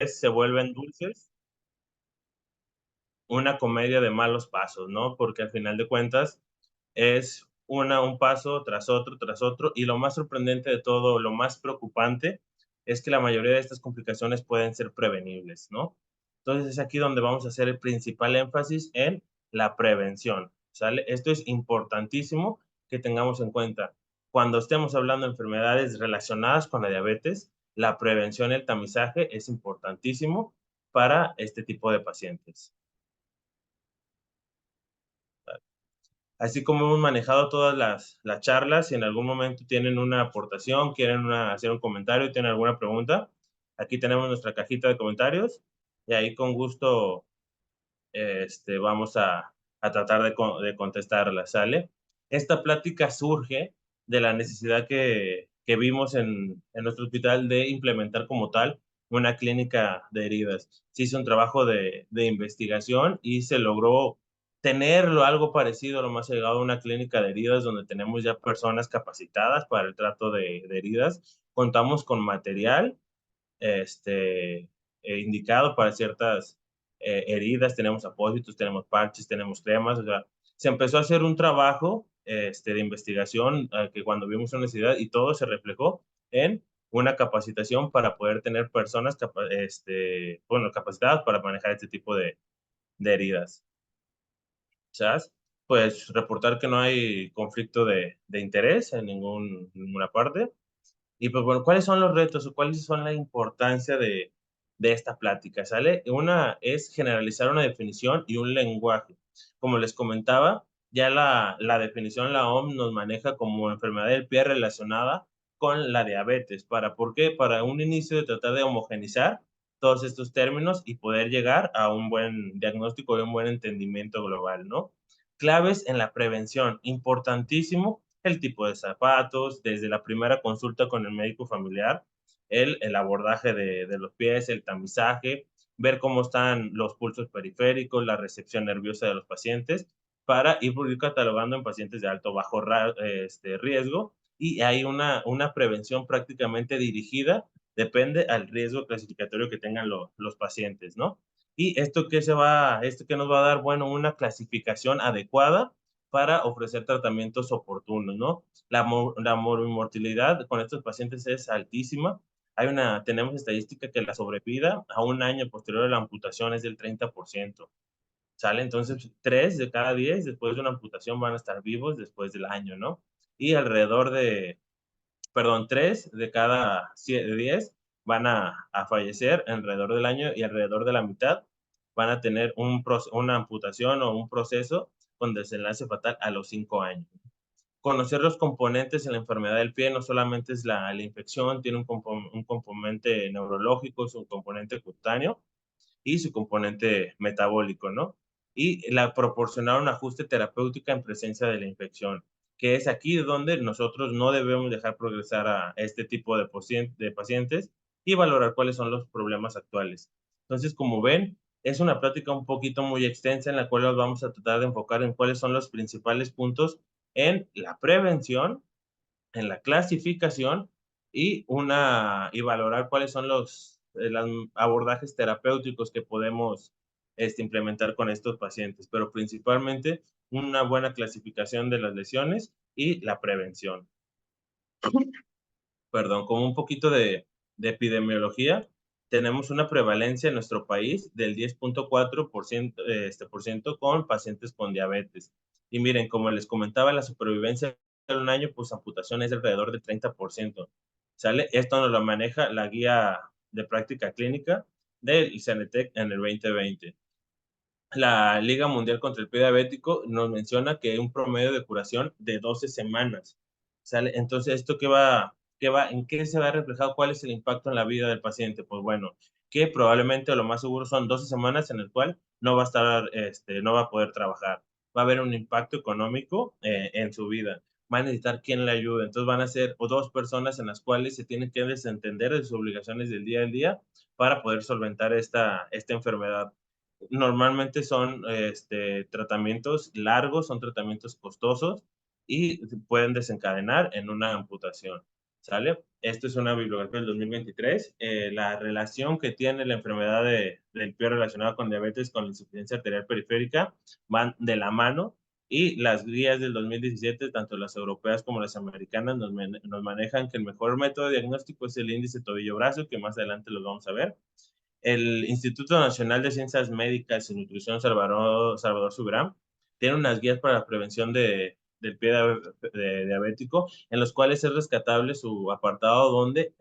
se vuelven dulces, una comedia de malos pasos, ¿no? Porque al final de cuentas es un paso tras otro, y lo más sorprendente de todo, lo más preocupante, es que la mayoría de estas complicaciones pueden ser prevenibles, ¿no? Entonces, es aquí donde vamos a hacer el principal énfasis en la prevención, ¿sale? Esto es importantísimo que tengamos en cuenta. Cuando estemos hablando de enfermedades relacionadas con la diabetes, la prevención y el tamizaje es importantísimo para este tipo de pacientes. Así como hemos manejado todas las charlas, si en algún momento tienen una aportación, quieren hacer un comentario, tienen alguna pregunta, aquí tenemos nuestra cajita de comentarios y ahí con gusto vamos a tratar de contestarla, ¿sale? Esta plática surge de la necesidad que vimos en nuestro hospital de implementar como tal una clínica de heridas. Se hizo un trabajo de investigación y se logró tenerlo algo parecido a lo más llegado a una clínica de heridas donde tenemos ya personas capacitadas para el trato de heridas. Contamos con material este, indicado para ciertas heridas, tenemos apósitos, tenemos parches, tenemos cremas, o sea, se empezó a hacer un trabajo de investigación que cuando vimos una necesidad y todo se reflejó en una capacitación para poder tener personas bueno, capacitadas para manejar este tipo de heridas. ¿Sabes? Pues reportar que no hay conflicto de interés en ninguna parte. Y pues bueno, ¿cuáles son los retos o cuáles son la importancia de esta plática? ¿Sale? Una es generalizar una definición y un lenguaje. Como les comentaba, ya la definición, la OMS nos maneja como enfermedad del pie relacionada con la diabetes. ¿Por qué? Para un inicio de tratar de homogenizar todos estos términos y poder llegar a un buen diagnóstico y un buen entendimiento global, ¿no? Claves en la prevención, importantísimo el tipo de zapatos, desde la primera consulta con el médico familiar, el abordaje de los pies, el tamizaje, ver cómo están los pulsos periféricos, la recepción nerviosa de los pacientes, para ir catalogando en pacientes de alto o bajo riesgo. Y hay una prevención prácticamente dirigida, depende al riesgo clasificatorio que tengan los pacientes, ¿no? Y esto que nos va a dar, bueno, una clasificación adecuada para ofrecer tratamientos oportunos, ¿no? La morbilidad con estos pacientes es altísima. Tenemos estadística que la sobrevida a un año posterior a la amputación es del 30%, ¿sale? Entonces, 3 de cada 10 después de una amputación van a estar vivos después del año, ¿no? Y alrededor de, perdón, 3 de cada 10 van a fallecer alrededor del año y alrededor de la mitad van a tener una amputación o un proceso con desenlace fatal a los 5 años. Conocer los componentes en la enfermedad del pie no solamente es la infección, tiene un componente neurológico, su componente cutáneo y su componente metabólico, ¿no? Y proporcionar un ajuste terapéutico en presencia de la infección, que es aquí donde nosotros no debemos dejar progresar a este tipo de pacientes y valorar cuáles son los problemas actuales. Entonces, como ven, es una plática un poquito muy extensa en la cual nos vamos a tratar de enfocar en cuáles son los principales puntos en la prevención, en la clasificación y valorar cuáles son los abordajes terapéuticos que podemos implementar con estos pacientes, pero principalmente una buena clasificación de las lesiones y la prevención. Perdón, como un poquito de epidemiología, tenemos una prevalencia en nuestro país del 10.4% por ciento con pacientes con diabetes. Y miren, como les comentaba, la supervivencia en un año, pues amputación es alrededor del 30%. ¿Sale? Esto nos lo maneja la guía de práctica clínica del CENETEC en el 2020. La Liga Mundial contra el Pie Diabético nos menciona que hay un promedio de curación de 12 semanas. ¿Sale? Entonces, ¿esto en qué se va reflejado? ¿Cuál es el impacto en la vida del paciente? Pues bueno, que probablemente o lo más seguro son 12 semanas en el cual no va a estar, no va a poder trabajar. Va a haber un impacto económico en su vida. Va a necesitar quien le ayude. Entonces van a ser o dos personas en las cuales se tienen que desentender de sus obligaciones del día a día para poder solventar esta enfermedad. Normalmente son tratamientos largos, son tratamientos costosos y pueden desencadenar en una amputación. ¿Sale? Esto es una bibliografía del 2023. La relación que tiene la enfermedad del pie relacionada con diabetes con la insuficiencia arterial periférica van de la mano y las guías del 2017, tanto las europeas como las americanas, nos manejan que el mejor método de diagnóstico es el índice tobillo-brazo, que más adelante los vamos a ver. El Instituto Nacional de Ciencias Médicas y Nutrición Salvador Subirán tiene unas guías para la prevención del pie diabético, en los cuales es rescatable su apartado donde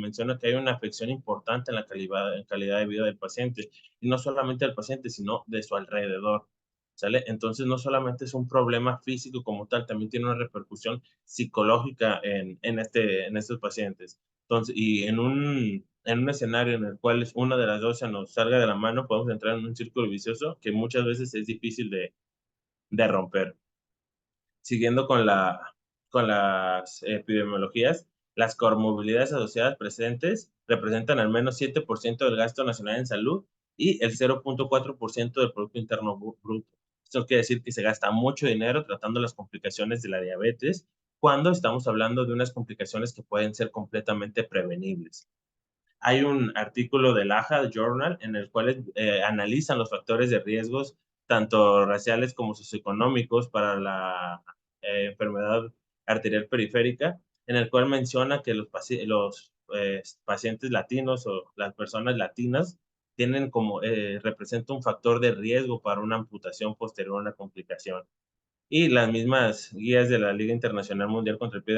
menciona que hay una afección importante en la calidad de vida del paciente, y no solamente del paciente, sino de su alrededor. ¿Sale? Entonces, no solamente es un problema físico como tal, también tiene una repercusión psicológica en estos pacientes. Entonces, y en un escenario en el cual una de las dos se nos salga de la mano, podemos entrar en un círculo vicioso que muchas veces es difícil de romper. Siguiendo con las epidemiologías, las comorbilidades asociadas presentes representan al menos 7% del gasto nacional en salud y el 0.4% del Producto Interno Bruto. Esto quiere decir que se gasta mucho dinero tratando las complicaciones de la diabetes cuando estamos hablando de unas complicaciones que pueden ser completamente prevenibles. Hay un artículo del AHA Journal en el cual analizan los factores de riesgos, tanto raciales como socioeconómicos, para la enfermedad arterial periférica, en el cual menciona que los pacientes latinos o las personas latinas tienen representa un factor de riesgo para una amputación posterior a una complicación. Y las mismas guías de la Liga Internacional Mundial contra el Pie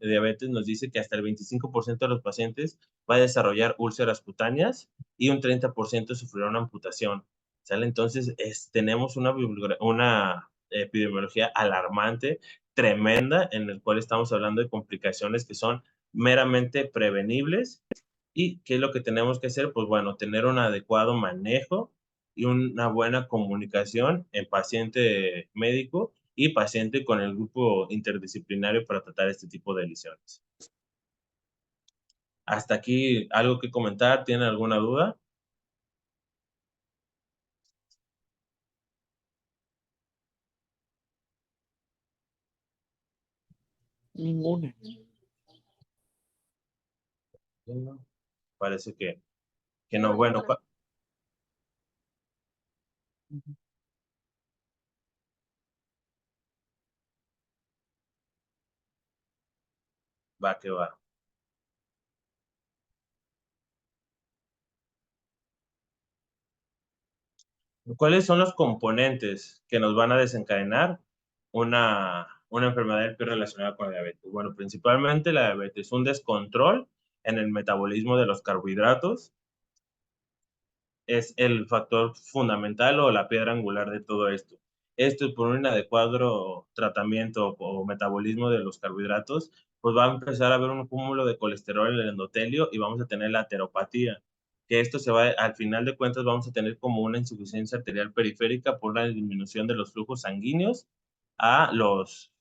Diabetes nos dice que hasta el 25% de los pacientes va a desarrollar úlceras cutáneas y un 30% sufrirá una amputación. ¿Sale? Entonces, tenemos una epidemiología alarmante, tremenda, en el cual estamos hablando de complicaciones que son meramente prevenibles. ¿Y qué es lo que tenemos que hacer? Pues bueno, tener un adecuado manejo y una buena comunicación en paciente médico y paciente con el grupo interdisciplinario para tratar este tipo de lesiones. Hasta aquí, ¿algo que comentar? ¿Tienen alguna duda? Ninguna. No, parece que no. Bueno, va que va. ¿Cuáles son los componentes que nos van a desencadenar una enfermedad del pie relacionada con la diabetes? Bueno, principalmente la diabetes, un descontrol en el metabolismo de los carbohidratos, es el factor fundamental o la piedra angular de todo esto. Esto por un inadecuado tratamiento o metabolismo de los carbohidratos, pues va a empezar a haber un cúmulo de colesterol en el endotelio y vamos a tener la ateropatía, que esto al final de cuentas vamos a tener como una insuficiencia arterial periférica por la disminución de los flujos sanguíneos a los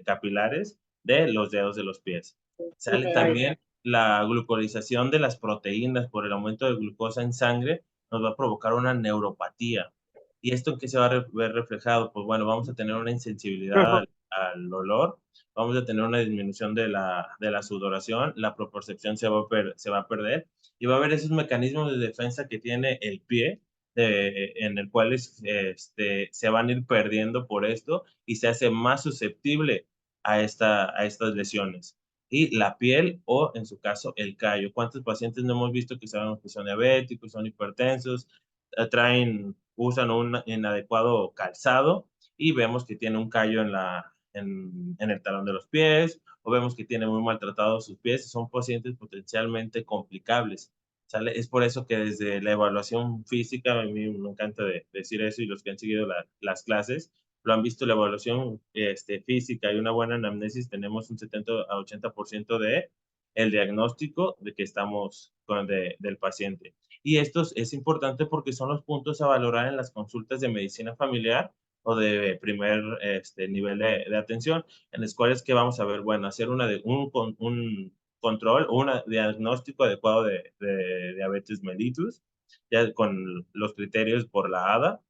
capilares de los dedos de los pies. Sale también la glucolización de las proteínas por el aumento de glucosa en sangre, nos va a provocar una neuropatía. ¿Y esto en qué se va a ver reflejado? Pues bueno, vamos a tener una insensibilidad al olor, vamos a tener una disminución de la sudoración, la propriocepción se va a perder y va a haber esos mecanismos de defensa que tiene el pie, en el cual se van a ir perdiendo por esto y se hace más susceptible a estas lesiones. Y la piel o, en su caso, el callo. ¿Cuántos pacientes no hemos visto que sabemos que son diabéticos, son hipertensos, usan un inadecuado calzado y vemos que tiene un callo en el talón de los pies o vemos que tiene muy maltratados sus pies? Son pacientes potencialmente complicables. ¿Sale? Es por eso que desde la evaluación física, a mí me encanta decir eso, y los que han seguido las clases lo han visto, la evaluación física y una buena anamnesis, tenemos un 70 a 80% de el diagnóstico de que estamos del paciente. Y esto es importante porque son los puntos a valorar en las consultas de medicina familiar o de primer nivel de atención, en las cuales que vamos a ver, bueno, hacer un control o un diagnóstico adecuado de diabetes mellitus, ya con los criterios por la ADA.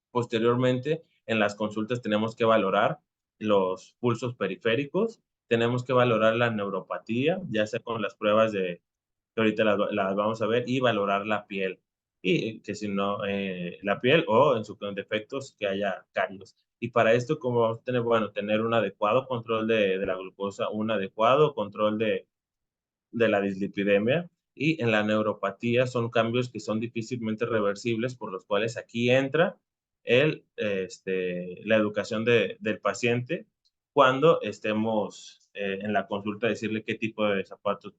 Posteriormente, en las consultas tenemos que valorar los pulsos periféricos, tenemos que valorar la neuropatía, ya sea con las pruebas que ahorita las vamos a ver, y valorar la piel. Y que si no, la piel o en sus defectos que haya cáridos. Y para esto, como vamos a tener, bueno, tener un adecuado control de la glucosa, un adecuado control de la dislipidemia, y en la neuropatía son cambios que son difícilmente reversibles, por los cuales aquí entra la educación del paciente cuando estemos en la consulta, decirle qué tipo de zapatos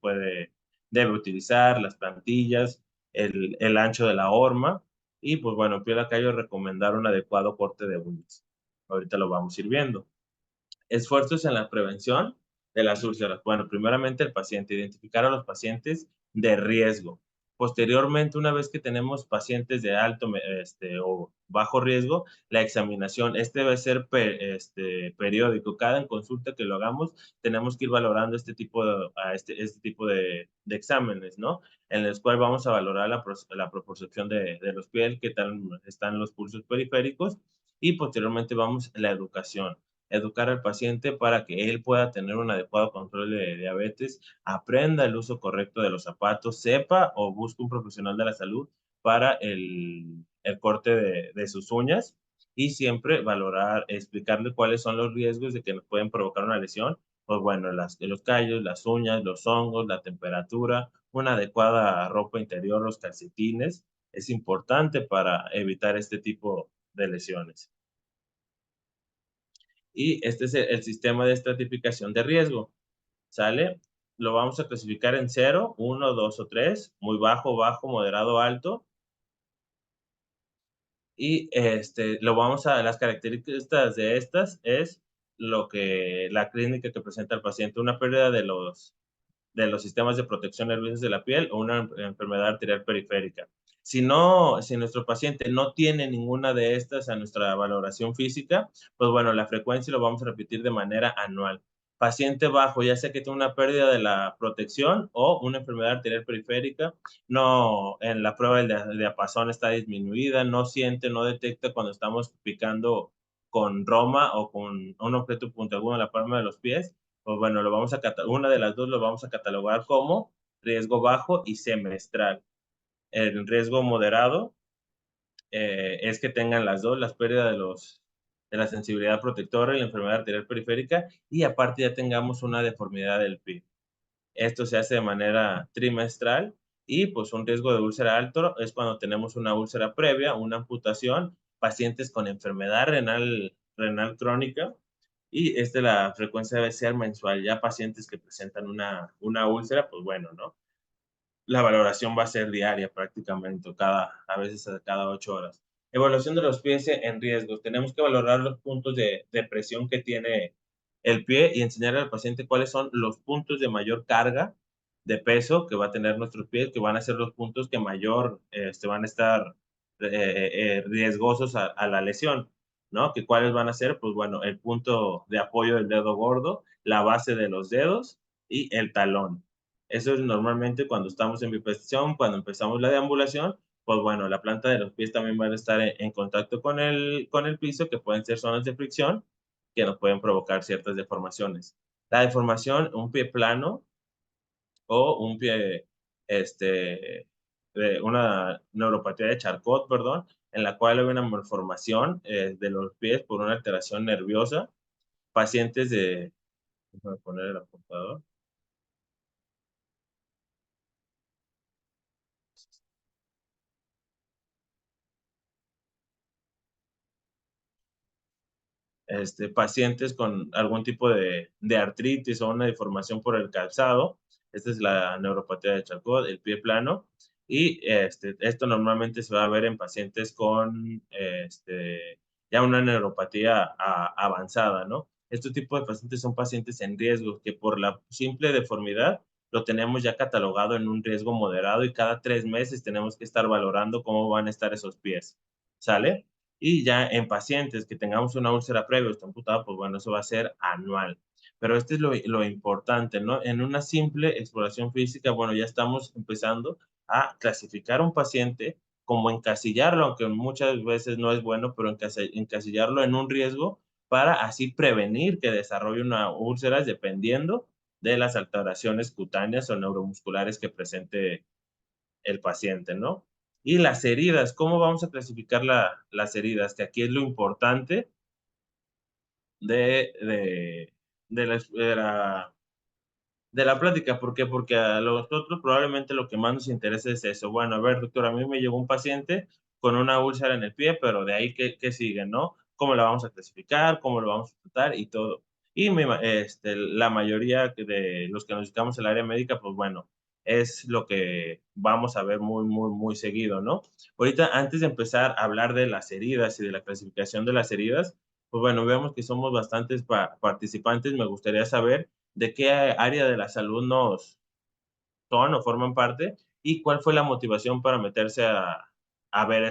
debe utilizar, las plantillas, el ancho de la horma, y pues bueno, pie lacayo recomendar un adecuado corte de uñas. Ahorita lo vamos a ir viendo. Esfuerzos en la prevención de las úlceras. Bueno, primeramente el paciente, identificar a los pacientes de riesgo. Posteriormente, una vez que tenemos pacientes de alto o bajo riesgo, la examinación. Debe ser periódico. Cada consulta que lo hagamos, tenemos que ir valorando este tipo de exámenes, ¿no? En los cuales vamos a valorar la proporción de los pies, qué tal están los pulsos periféricos, y posteriormente vamos a la educación, educar al paciente para que él pueda tener un adecuado control de diabetes, aprenda el uso correcto de los zapatos, sepa o busque un profesional de la salud para el corte de sus uñas, y siempre valorar, explicarle cuáles son los riesgos de que nos pueden provocar una lesión. Pues bueno, los callos, las uñas, los hongos, la temperatura, una adecuada ropa interior, los calcetines, es importante para evitar este tipo de lesiones. Y este es el sistema de estratificación de riesgo, ¿sale? Lo vamos a clasificar en 0, 1, 2 o 3, muy bajo, bajo, moderado, alto. Y las características de estas es la clínica que presenta el paciente, una pérdida de los sistemas de protección nerviosos de la piel o una enfermedad arterial periférica. Si nuestro paciente no tiene ninguna de estas a nuestra valoración física, pues bueno, la frecuencia lo vamos a repetir de manera anual. Paciente bajo, ya sea que tiene una pérdida de la protección o una enfermedad arterial periférica, no, en la prueba del diapasón está disminuida, no siente, no detecta cuando estamos picando con roma o con un objeto puntiagudo en la palma de los pies, pues bueno, una de las dos lo vamos a catalogar como riesgo bajo y semestral. El riesgo moderado es que tengan las dos, las pérdidas de la sensibilidad protectora y la enfermedad arterial periférica, y aparte ya tengamos una deformidad del pie. Esto se hace de manera trimestral, y pues un riesgo de úlcera alto es cuando tenemos una úlcera previa, una amputación, pacientes con enfermedad renal crónica, y la frecuencia debe ser mensual. Ya pacientes que presentan una úlcera, pues bueno, ¿no? La valoración va a ser diaria prácticamente, a veces cada 8 horas. Evaluación de los pies en riesgos. Tenemos que valorar los puntos de presión que tiene el pie y enseñar al paciente cuáles son los puntos de mayor carga de peso que va a tener nuestros pies, que van a ser los puntos que mayor van a estar riesgosos a la lesión, ¿no? Que cuáles van a ser, pues bueno, el punto de apoyo del dedo gordo, la base de los dedos y el talón. Eso es normalmente cuando estamos en bipestación, cuando empezamos la deambulación, pues bueno, la planta de los pies también va a estar en contacto con el piso, que pueden ser zonas de fricción que nos pueden provocar ciertas deformaciones. La deformación, un pie plano o un pie, una neuropatía de Charcot, perdón, en la cual hay una malformación de los pies por una alteración nerviosa. Pacientes déjame poner el apuntador. Pacientes con algún tipo de artritis o una deformación por el calzado. Esta es la neuropatía de Charcot, el pie plano. Y esto normalmente se va a ver en pacientes con ya una neuropatía avanzada, ¿no? Este tipo de pacientes son pacientes en riesgo, que por la simple deformidad lo tenemos ya catalogado en un riesgo moderado, y cada 3 meses tenemos que estar valorando cómo van a estar esos pies. ¿Sale? Y ya en pacientes que tengamos una úlcera previa o está amputada, pues bueno, eso va a ser anual. Pero esto es lo importante, ¿no? En una simple exploración física, bueno, ya estamos empezando a clasificar a un paciente, como encasillarlo, aunque muchas veces no es bueno, pero encasillarlo en un riesgo para así prevenir que desarrolle una úlcera dependiendo de las alteraciones cutáneas o neuromusculares que presente el paciente, ¿no? Y las heridas, ¿cómo vamos a clasificar las heridas? Que aquí es lo importante de, de, de la plática. ¿Por qué? Porque a nosotros probablemente lo que más nos interesa es eso. Bueno, a ver, doctor, a mí me llegó un paciente con una úlcera en el pie, pero de ahí, ¿qué sigue, no? ¿Cómo la vamos a clasificar? ¿Cómo lo vamos a tratar? Y todo. Y la mayoría de los que nos dedicamos al área médica, pues bueno, es lo que vamos a ver muy, muy, muy seguido, ¿no? Ahorita, antes de empezar a hablar de las heridas y de la clasificación de las heridas, pues bueno, vemos que somos bastantes participantes. Me gustaría saber de qué área de la salud nos son o forman parte y cuál fue la motivación para meterse a ver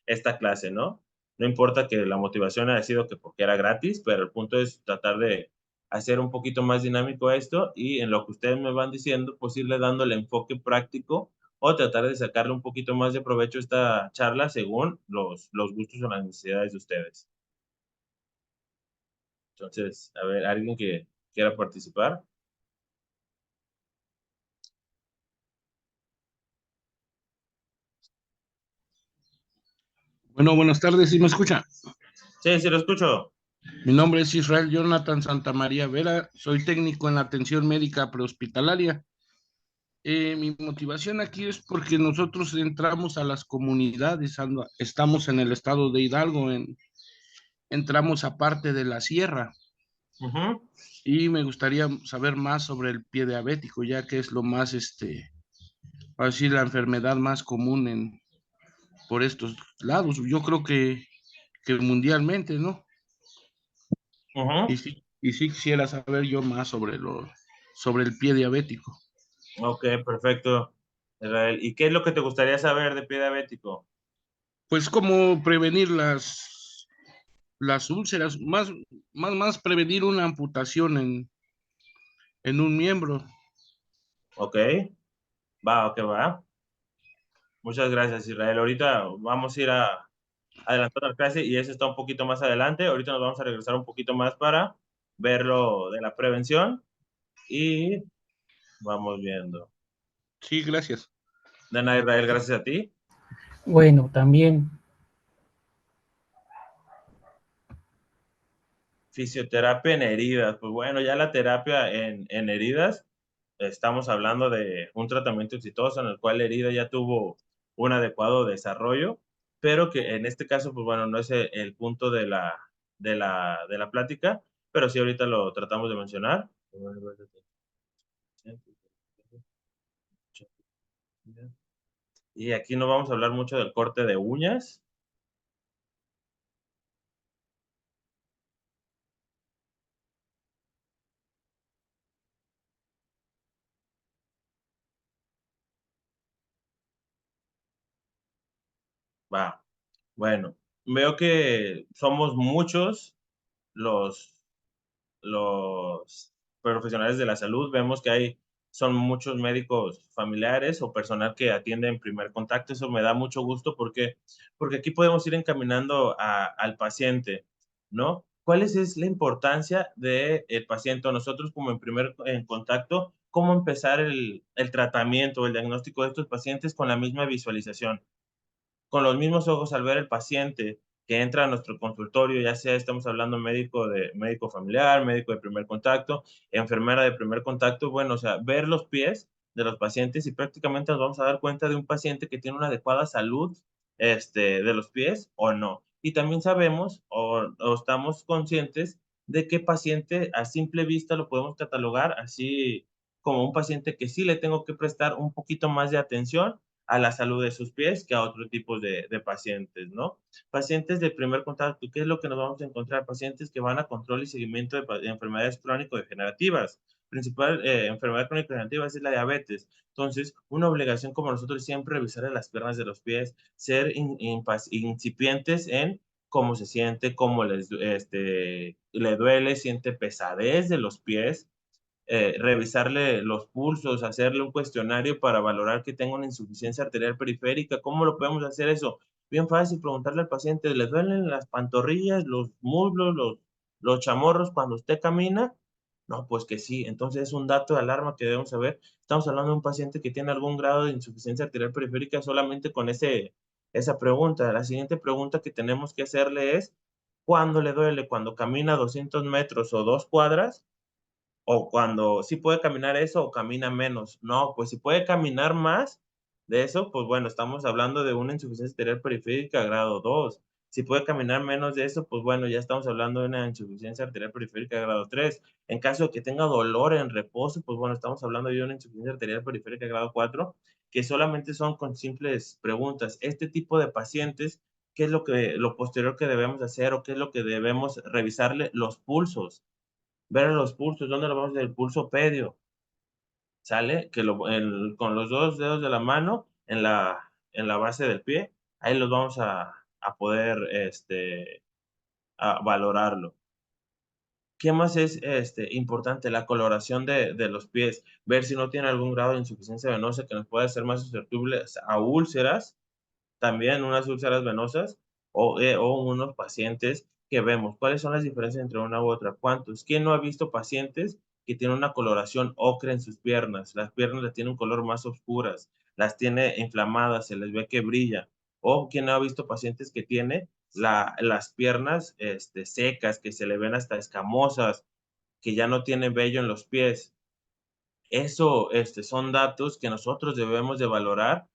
esta clase, ¿no? No importa que la motivación haya sido que porque era gratis, pero el punto es tratar de hacer un poquito más dinámico esto y en lo que ustedes me van diciendo, pues irle dando el enfoque práctico o tratar de sacarle un poquito más de provecho a esta charla según los gustos o las necesidades de ustedes. Entonces, a ver, ¿alguien que quiera participar? Bueno, buenas tardes, ¿sí me escucha? Sí, sí, lo escucho. Mi nombre es Israel Jonathan Santamaría Vera, soy técnico en la atención médica prehospitalaria. Mi motivación aquí es porque nosotros entramos a las comunidades, estamos en el estado de Hidalgo, entramos a parte de la sierra Ujú. y me gustaría saber más sobre el pie diabético, ya que es lo más, para decir, la enfermedad más común por estos lados. Yo creo que mundialmente, ¿no? Ujú. Y sí quisiera saber yo más sobre el pie diabético. Ok, perfecto. Israel, ¿y qué es lo que te gustaría saber de pie diabético? Pues cómo prevenir las úlceras, más prevenir una amputación en un miembro. Ok, va, ok, va. Muchas gracias, Israel. Ahorita vamos a ir a adelantar la clase y eso está un poquito más adelante. Ahorita nos vamos a regresar un poquito más para ver lo de la prevención y vamos viendo. Sí, gracias. De nada, Israel, gracias a ti. Bueno, también, Fisioterapia en heridas. Pues bueno, ya la terapia en heridas, estamos hablando de un tratamiento exitoso en el cual la herida ya tuvo un adecuado desarrollo, pero que en este caso, pues bueno, no es el punto de la plática, pero sí ahorita lo tratamos de mencionar. Y aquí no vamos a hablar mucho del corte de uñas. Va. Bueno, veo que somos muchos los los profesionales de la salud. Vemos que son muchos médicos familiares o personal que atiende en primer contacto. Eso me da mucho gusto porque aquí podemos ir encaminando al paciente, ¿no? ¿Cuál es la importancia del paciente o nosotros como en contacto? ¿Cómo empezar el tratamiento, el diagnóstico de estos pacientes con la misma visualización? Con los mismos ojos al ver el paciente que entra a nuestro consultorio, ya sea estamos hablando médico familiar, médico de primer contacto, enfermera de primer contacto, bueno, o sea, ver los pies de los pacientes y prácticamente nos vamos a dar cuenta de un paciente que tiene una adecuada salud de los pies o no. Y también sabemos o estamos conscientes de qué paciente a simple vista lo podemos catalogar así como un paciente que sí le tengo que prestar un poquito más de atención a la salud de sus pies que a otro tipo de pacientes, ¿no? Pacientes de primer contacto, ¿qué es lo que nos vamos a encontrar? Pacientes que van a control y seguimiento de enfermedades crónico-degenerativas. Principal enfermedad crónico-degenerativa es la diabetes. Entonces, una obligación como nosotros siempre revisar las piernas de los pies, ser incipientes en cómo se siente, cómo le duele, siente pesadez de los pies, revisarle los pulsos, hacerle un cuestionario para valorar que tenga una insuficiencia arterial periférica. ¿Cómo lo podemos hacer eso? Bien fácil preguntarle al paciente, ¿le duelen las pantorrillas, los muslos, los chamorros cuando usted camina? No, pues que sí. Entonces es un dato de alarma que debemos saber. Estamos hablando de un paciente que tiene algún grado de insuficiencia arterial periférica solamente con esa pregunta. La siguiente pregunta que tenemos que hacerle es, ¿cuándo le duele? ¿Cuando camina 200 metros o 2 cuadras? ¿O cuando sí puede caminar eso o camina menos? No, pues si puede caminar más de eso, pues bueno, estamos hablando de una insuficiencia arterial periférica grado 2. Si puede caminar menos de eso, pues bueno, ya estamos hablando de una insuficiencia arterial periférica grado 3. En caso de que tenga dolor en reposo, pues bueno, estamos hablando de una insuficiencia arterial periférica grado 4, que solamente son con simples preguntas. Este tipo de pacientes, ¿qué es lo posterior que debemos hacer o qué es lo que debemos revisarle? Los pulsos. Ver los pulsos, ¿dónde lo vamos a hacer? El pulso pedio, ¿sale? Con los 2 dedos de la mano en la base del pie, ahí los vamos a poder, a valorarlo. ¿Qué más es importante? La coloración de los pies, ver si no tiene algún grado de insuficiencia venosa que nos pueda hacer más susceptibles a úlceras, también unas úlceras venosas o unos pacientes que vemos. ¿Cuáles son las diferencias entre una u otra? ¿Cuántos? ¿Quién no ha visto pacientes que tienen una coloración ocre en sus piernas? Las piernas las tienen un color más oscuras, las tiene inflamadas, se les ve que brilla. O quién no ha visto pacientes que tiene las piernas secas, que se le ven hasta escamosas, que ya no tienen vello en los pies. Eso son datos que nosotros debemos de valorar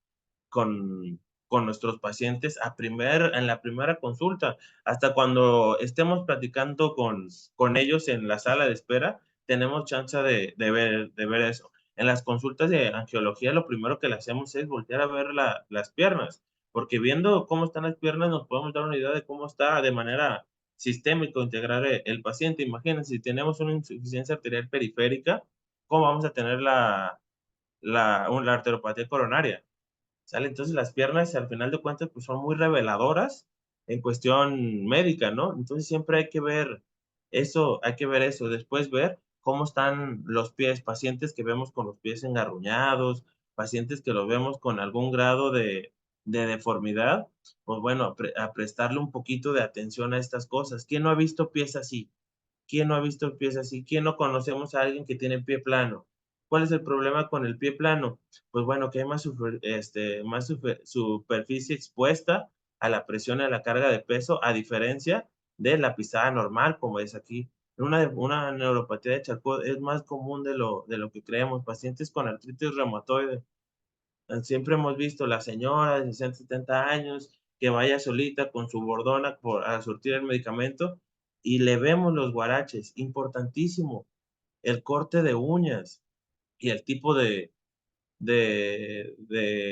con, con nuestros pacientes en la primera consulta. Hasta cuando estemos platicando con ellos en la sala de espera, tenemos chance de ver eso. En las consultas de angiología, lo primero que le hacemos es voltear a ver las piernas, porque viendo cómo están las piernas nos podemos dar una idea de cómo está de manera sistémica integrar el paciente. Imagínense, si tenemos una insuficiencia arterial periférica, ¿cómo vamos a tener la arteriopatía coronaria? ¿Sale? Entonces las piernas al final de cuentas pues son muy reveladoras en cuestión médica, ¿no? Entonces siempre hay que ver eso, hay que ver eso. Después ver cómo están los pies, pacientes que vemos con los pies engarruñados, pacientes que los vemos con algún grado de deformidad, pues bueno, a prestarle un poquito de atención a estas cosas. ¿Quién no ha visto pies así? ¿Quién no ha visto pies así? ¿Quién no conocemos a alguien que tiene pie plano? ¿Cuál es el problema con el pie plano? Pues bueno, que hay más superficie expuesta a la presión y a la carga de peso, a diferencia de la pisada normal, como es aquí. Una neuropatía de Charcot es más común de lo que creemos. Pacientes con artritis reumatoide. Siempre hemos visto la señora de 60, 70 años que vaya solita con su bordona a surtir el medicamento y le vemos los guaraches. Importantísimo, el corte de uñas y el tipo de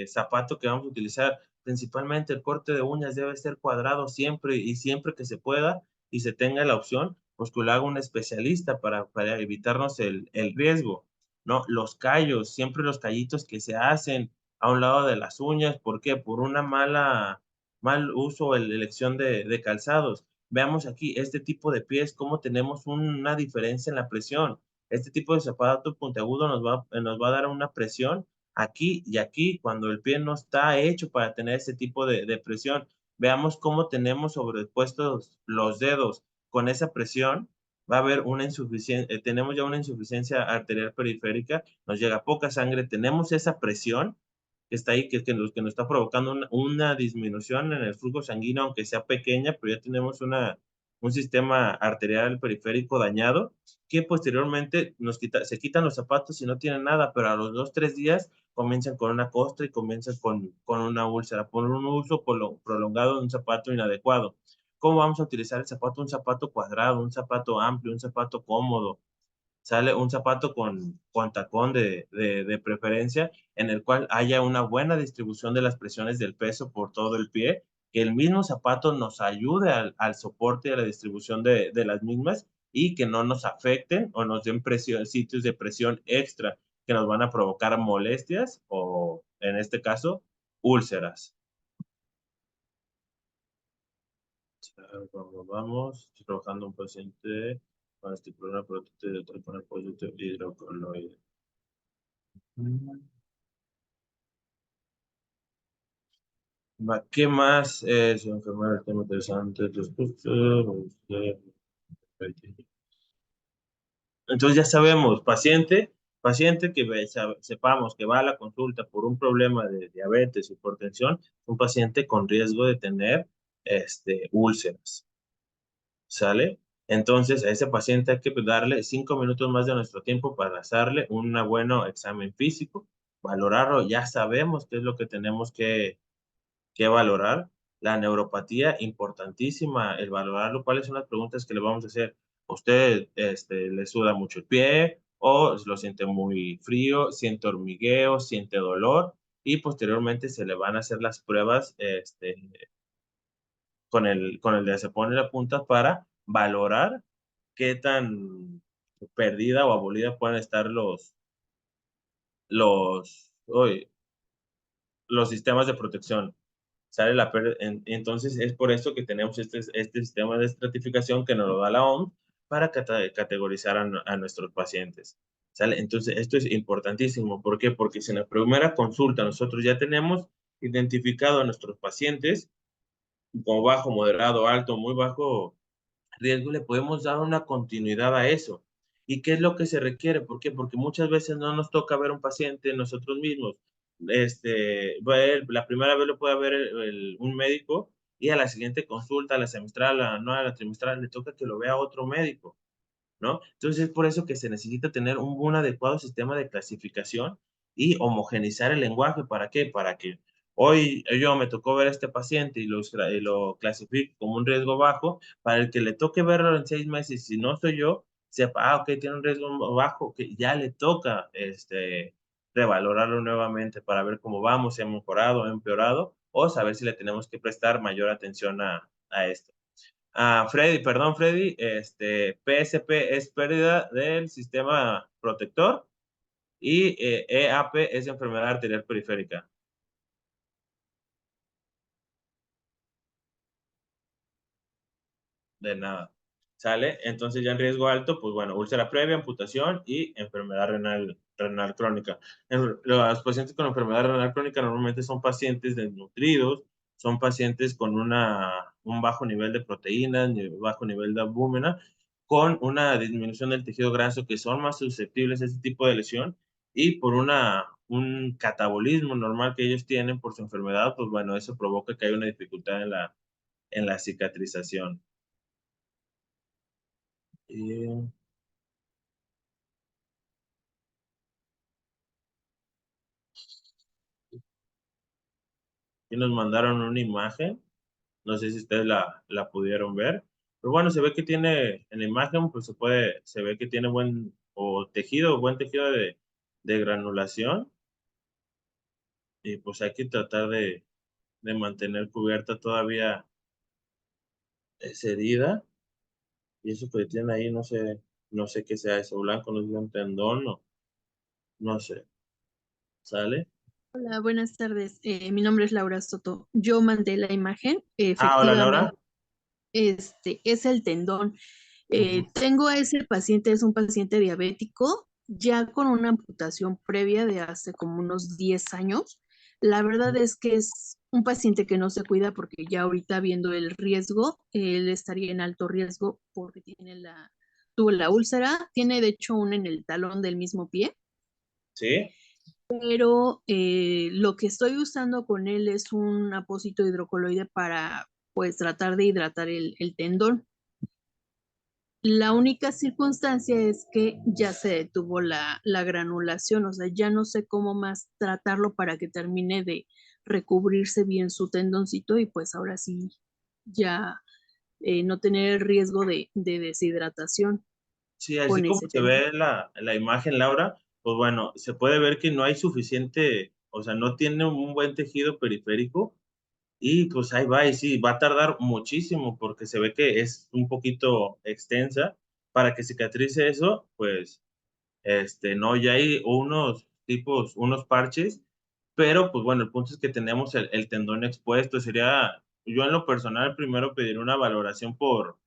zapato que vamos a utilizar. Principalmente el corte de uñas debe ser cuadrado siempre y siempre que se pueda y se tenga la opción, pues que lo haga un especialista para evitarnos el riesgo, ¿no? Los callos, siempre los callitos que se hacen a un lado de las uñas, ¿por qué? Por una mal uso o elección de calzados. Veamos aquí este tipo de pies, cómo tenemos una diferencia en la presión. Este tipo de zapato puntiagudo nos va a dar una presión aquí y aquí, cuando el pie no está hecho para tener ese tipo de presión. Veamos cómo tenemos sobrepuestos los dedos con esa presión. Va a haber una insuficiencia, tenemos ya una insuficiencia arterial periférica, nos llega poca sangre, tenemos esa presión que está ahí, que nos está provocando una disminución en el flujo sanguíneo, aunque sea pequeña, pero ya tenemos un sistema arterial periférico dañado, que posteriormente se quitan los zapatos y no tienen nada, pero a los 2, 3 días comienzan con una costra y comienzan con una úlcera por un uso prolongado de un zapato inadecuado. ¿Cómo vamos a utilizar el zapato? Un zapato cuadrado, un zapato amplio, un zapato cómodo. Sale un zapato con tacón de preferencia, en el cual haya una buena distribución de las presiones del peso por todo el pie, que el mismo zapato nos ayude al soporte y a la distribución de las mismas y que no nos afecten o nos den sitios de presión extra que nos van a provocar molestias o, en este caso, úlceras. Vamos, estoy trabajando un paciente con este problema de otro con apoyo hidrocoloide. ¿Qué más es enfermedad del tema interesante? Entonces ya sabemos, paciente que sepamos que va a la consulta por un problema de diabetes, hipertensión, un paciente con riesgo de tener úlceras, ¿sale? Entonces a ese paciente hay que darle 5 minutos más de nuestro tiempo para hacerle un buen examen físico, valorarlo, ya sabemos qué es lo que tenemos que valorar. La neuropatía, importantísima, el valorarlo. ¿Cuáles son las preguntas que le vamos a hacer? ¿Usted le suda mucho el pie o lo siente muy frío, siente hormigueo, siente dolor? Y posteriormente se le van a hacer las pruebas con el de se pone la punta para valorar qué tan perdida o abolida pueden estar los, uy, los sistemas de protección. Entonces es por eso que tenemos este sistema de estratificación que nos lo da la OMS para categorizar a nuestros pacientes. ¿Sale? Entonces esto es importantísimo. ¿Por qué? Porque si en la primera consulta nosotros ya tenemos identificado a nuestros pacientes como bajo, moderado, alto, muy bajo riesgo, le podemos dar una continuidad a eso. ¿Y qué es lo que se requiere? ¿Por qué? Porque muchas veces no nos toca ver un paciente nosotros mismos. La primera vez lo puede ver un médico y a la siguiente consulta, a la semestral, no a la trimestral, le toca que lo vea otro médico, ¿no? Entonces es por eso que se necesita tener un adecuado sistema de clasificación y homogenizar el lenguaje. ¿Para qué? Para que hoy yo me tocó ver a este paciente y lo clasifico como un riesgo bajo, para el que le toque verlo en 6 meses, si no soy yo, sepa, ok, tiene un riesgo bajo, que ya le toca revalorarlo nuevamente para ver cómo vamos, si ha mejorado, ha empeorado, o saber si le tenemos que prestar mayor atención a esto. Freddy, perdón, Freddy, PSP es pérdida del sistema protector y EAP es enfermedad arterial periférica. De nada. ¿Sale? Entonces ya en riesgo alto, pues bueno, úlcera previa, amputación y enfermedad renal crónica. Los pacientes con enfermedad renal crónica normalmente son pacientes desnutridos, son pacientes con un bajo nivel de proteínas, bajo nivel de albúmina, con una disminución del tejido graso, que son más susceptibles a ese tipo de lesión, y por un catabolismo normal que ellos tienen por su enfermedad, pues bueno, eso provoca que haya una dificultad en la cicatrización. Y nos mandaron una imagen, no sé si ustedes la pudieron ver, pero bueno, se ve que tiene, en la imagen, pues se ve que tiene buen tejido de granulación, y pues hay que tratar de mantener cubierta todavía esa herida, y eso que tiene ahí, no sé qué sea eso, blanco, no es un tendón, no sé, ¿sale? Hola, buenas tardes. Mi nombre es Laura Soto. Yo mandé la imagen. Hola, Efectivamente, Laura. es el tendón. Ujú. Tengo a ese paciente, es un paciente diabético, ya con una amputación previa de hace como unos 10 años. La verdad es que es un paciente que no se cuida porque ya ahorita viendo el riesgo, él estaría en alto riesgo porque tuvo la úlcera, tiene de hecho una en el talón del mismo pie, ¿Sí? pero lo que estoy usando con él es un apósito hidrocoloide para pues tratar de hidratar el tendón. La única circunstancia es que ya se detuvo la granulación, o sea, ya no sé cómo más tratarlo para que termine de recubrirse bien su tendoncito y pues ahora sí ya no tener el riesgo de deshidratación Sí, así con como ese se tendón. ve la imagen, Laura, pues bueno, se puede ver que no hay suficiente, o sea, no tiene un buen tejido periférico, y pues ahí va, y sí, va a tardar muchísimo porque se ve que es un poquito extensa. Para que cicatrice eso, pues, no, ya hay unos parches, pero pues bueno, el punto es que tenemos el tendón expuesto. Yo en lo personal primero pedir una valoración por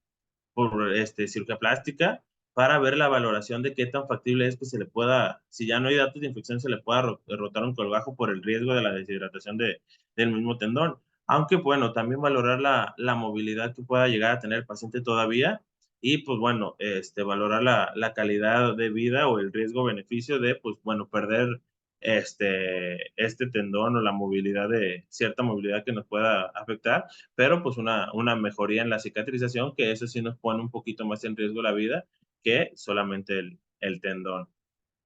cirugía plástica, para ver la valoración de qué tan factible es que se le pueda, si ya no hay datos de infección, se le pueda rotar un colgajo por el riesgo de la deshidratación del mismo tendón. aunque bueno, también valorar la movilidad que pueda llegar a tener el paciente todavía y pues bueno, valorar la calidad de vida o el riesgo-beneficio de pues bueno, perder este tendón o la movilidad de cierta movilidad que nos pueda afectar, pero pues una mejoría en la cicatrización, que eso sí nos pone un poquito más en riesgo la vida que solamente el tendón.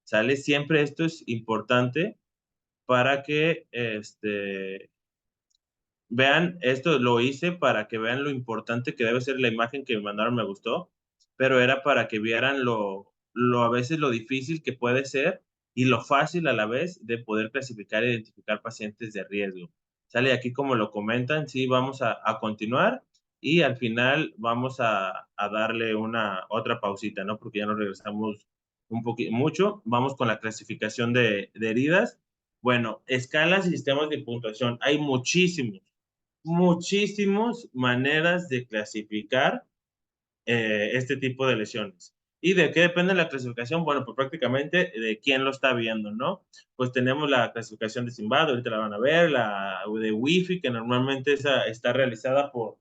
¿Sale? Siempre esto es importante para que vean, esto lo hice para que vean lo importante que debe ser la imagen que me mandaron, me gustó, pero era para que vieran a veces lo difícil que puede ser y lo fácil a la vez de poder clasificar e identificar pacientes de riesgo. Sale aquí como lo comentan, sí, vamos a continuar y al final vamos a darle otra pausita, ¿no? Porque ya nos regresamos un poquito, mucho. Vamos con la clasificación de heridas. Bueno, escalas y sistemas de puntuación. Hay muchísimas maneras de clasificar este tipo de lesiones. ¿Y de qué depende la clasificación? Bueno, pues prácticamente de quién lo está viendo, ¿no? Pues tenemos la clasificación de Simbad, ahorita la van a ver, la de Wi-Fi, que normalmente esa está realizada por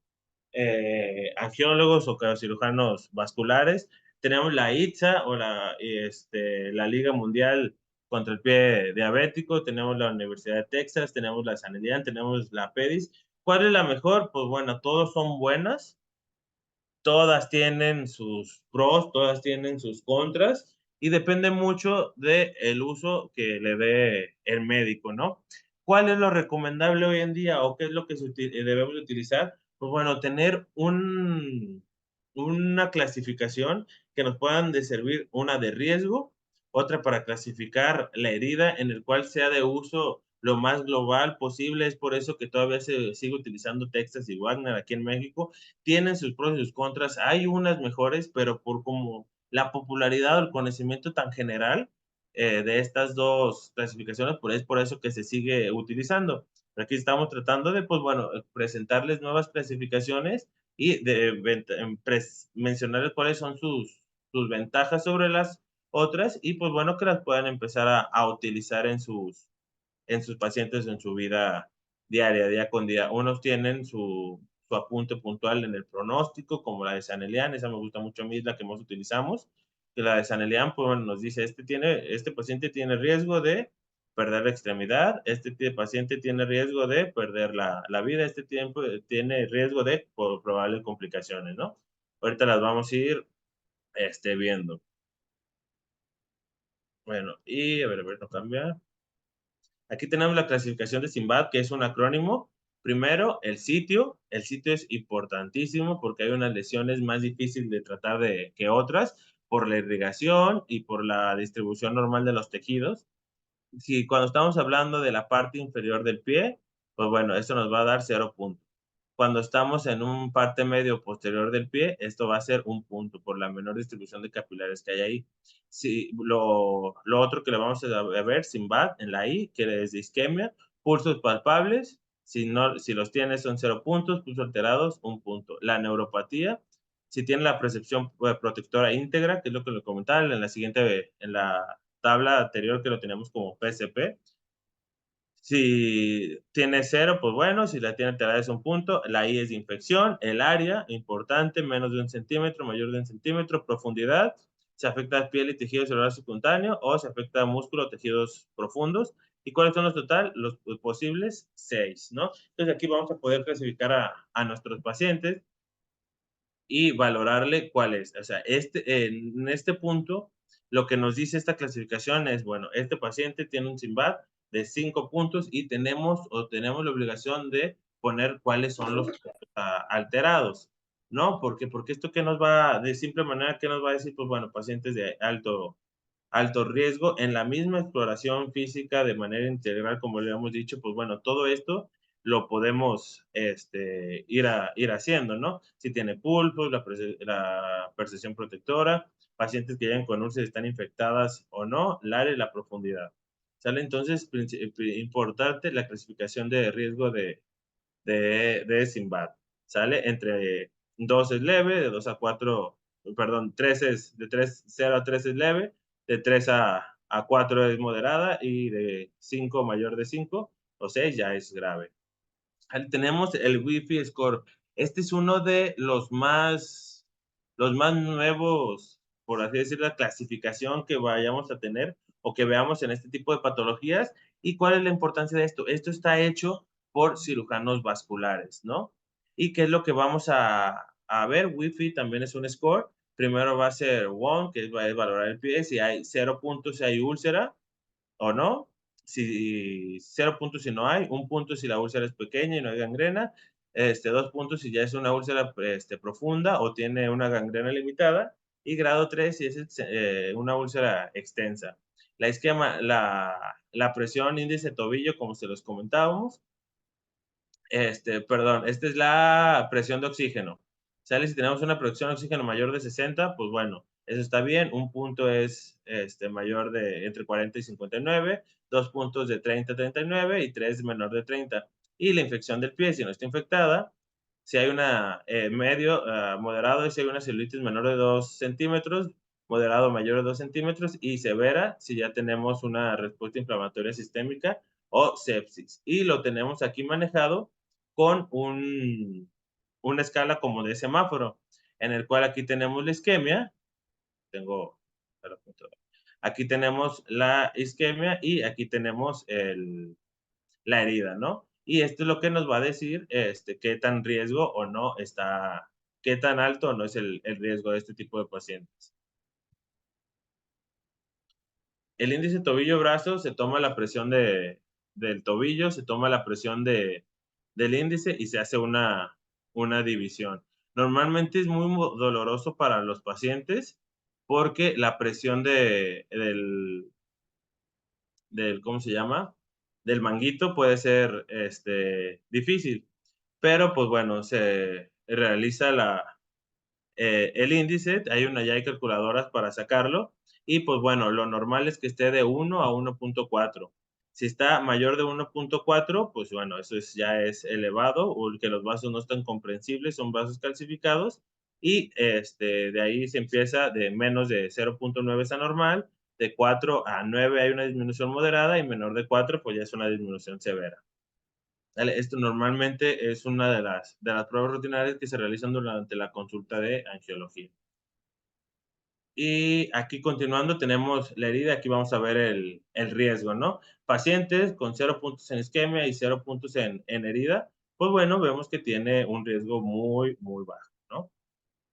angiólogos o cirujanos vasculares. Tenemos la ITSA o la Liga Mundial contra el Pie Diabético, tenemos la Universidad de Texas, tenemos la Sanelian, tenemos la PEDIS. ¿Cuál es la mejor? Pues bueno, todos son buenas, todas tienen sus pros, todas tienen sus contras y depende mucho del uso que le dé el médico, ¿no? ¿Cuál es lo recomendable hoy en día o qué es lo que debemos utilizar? Pues bueno, tener una clasificación que nos puedan de servir, una de riesgo, otra para clasificar la herida en el cual sea de uso lo más global posible. Es por eso que todavía se sigue utilizando Texas y Wagner aquí en México. Tienen sus pros y sus contras. Hay unas mejores, pero por como la popularidad o el conocimiento tan general de estas dos clasificaciones, pues es por eso que se sigue utilizando. Pero aquí estamos tratando de, pues bueno, presentarles nuevas clasificaciones y mencionarles cuáles son sus ventajas sobre las otras y pues bueno, que las puedan empezar a utilizar en sus pacientes en su vida diaria, día con día. Unos tienen su apunte puntual en el pronóstico, como la de Sanelian, esa me gusta mucho a mí, es la que más utilizamos, que la de Sanelian, pues bueno, nos dice, este paciente tiene riesgo de perder la extremidad, este paciente tiene riesgo de perder la vida, tiene riesgo de probables complicaciones, ¿no? Ahorita las vamos a ir viendo. Bueno, y a ver, no cambia. Aquí tenemos la clasificación de Simbad, que es un acrónimo. Primero, el sitio. El sitio es importantísimo porque hay unas lesiones más difíciles de tratar que otras por la irrigación y por la distribución normal de los tejidos. Si cuando estamos hablando de la parte inferior del pie, pues bueno, esto nos va a dar 0 puntos. Cuando estamos en un parte medio posterior del pie, esto va a ser 1 punto por la menor distribución de capilares que hay ahí. Si, lo otro que le vamos a ver, Simbad, en la I, que es de isquemia, pulsos palpables, si los tienes son 0 puntos, pulsos alterados, 1 punto. La neuropatía, si tiene la percepción protectora íntegra, que es lo que le comentaba en la tabla anterior que lo tenemos como PSP, si tiene 0, pues bueno, si la tiene alterada es 1 punto. La I es de infección. El área, importante, menos de 1 centímetro, mayor de 1 centímetro. Profundidad, se afecta a piel y tejido celular subcutáneo o se afecta a músculo o tejidos profundos. ¿Y cuáles son los total? Los posibles, 6, ¿no? Entonces aquí vamos a poder clasificar a nuestros pacientes y valorarle cuál es. O sea, en este punto, lo que nos dice esta clasificación es, bueno, este paciente tiene un Simbad de 5 puntos y tenemos la obligación de poner cuáles son los alterados, ¿no? Porque esto que nos va, de simple manera, que nos va a decir, pues bueno, pacientes de alto riesgo en la misma exploración física de manera integral, como le hemos dicho, pues bueno, todo esto lo podemos ir haciendo, ¿no? Si tiene pulsos, la percepción protectora, pacientes que llegan con úlceras están infectadas o no, el área y la profundidad. ¿Sale? Entonces, importante la clasificación de riesgo de Simbad. ¿Sale? Entre 2 es leve, de 2 a 4, perdón, 3 es de 0 a 3 es leve, de 3 a 4 es moderada y de 5 mayor de 5 o 6 ya es grave. Tenemos el Wi-Fi Score. Este es uno de los más nuevos, por así decirlo, la clasificación que vayamos a tener o que veamos en este tipo de patologías. ¿Y cuál es la importancia de esto? Esto está hecho por cirujanos vasculares, ¿no? ¿Y qué es lo que vamos a ver? Wi-Fi también es un score. Primero va a ser 1, que va a valorar el pie, si hay 0 puntos, si hay úlcera o no. Si 0 puntos si no hay, 1 punto si la úlcera es pequeña y no hay gangrena, 2 puntos si ya es una úlcera profunda o tiene una gangrena limitada, y grado 3 si es una úlcera extensa. La isquema, la presión índice tobillo, como se los comentábamos, perdón, esta es la presión de oxígeno. ¿Sale? Si tenemos una presión de oxígeno mayor de 60, pues bueno, eso está bien. Un punto es mayor de entre 40 y 59, 2 puntos de 30 a 39 y 3 menor de 30. Y la infección del pie, si no está infectada, si hay una medio, moderado, si hay una celulitis menor de 2 centímetros, moderado mayor de 2 centímetros, y severa, si ya tenemos una respuesta inflamatoria sistémica o sepsis. Y lo tenemos aquí manejado con una escala como de semáforo, en el cual aquí tenemos la isquemia, aquí tenemos la isquemia y aquí tenemos la herida, ¿no? Y esto es lo que nos va a decir qué tan riesgo o no está, qué tan alto o no es el riesgo de este tipo de pacientes. El índice tobillo-brazo se toma la presión del tobillo, se toma la presión del índice y se hace una división. Normalmente es muy doloroso para los pacientes porque la presión ¿cómo se llama? Del manguito puede ser difícil, pero pues bueno, se realiza el índice, ya hay calculadoras para sacarlo, y pues bueno, lo normal es que esté de 1 a 1.4. Si está mayor de 1.4, pues bueno, eso ya es elevado, o que los vasos no están comprensibles, son vasos calcificados, y de ahí se empieza de menos de 0.9 es anormal, de 4 a 9 hay una disminución moderada, y menor de 4, pues ya es una disminución severa. Esto normalmente es una de las pruebas rutinarias que se realizan durante la consulta de angiología. Y aquí continuando tenemos la herida, aquí vamos a ver el riesgo, ¿no? Pacientes con 0 puntos en isquemia y 0 puntos en herida, pues bueno, vemos que tiene un riesgo muy, muy bajo, ¿no?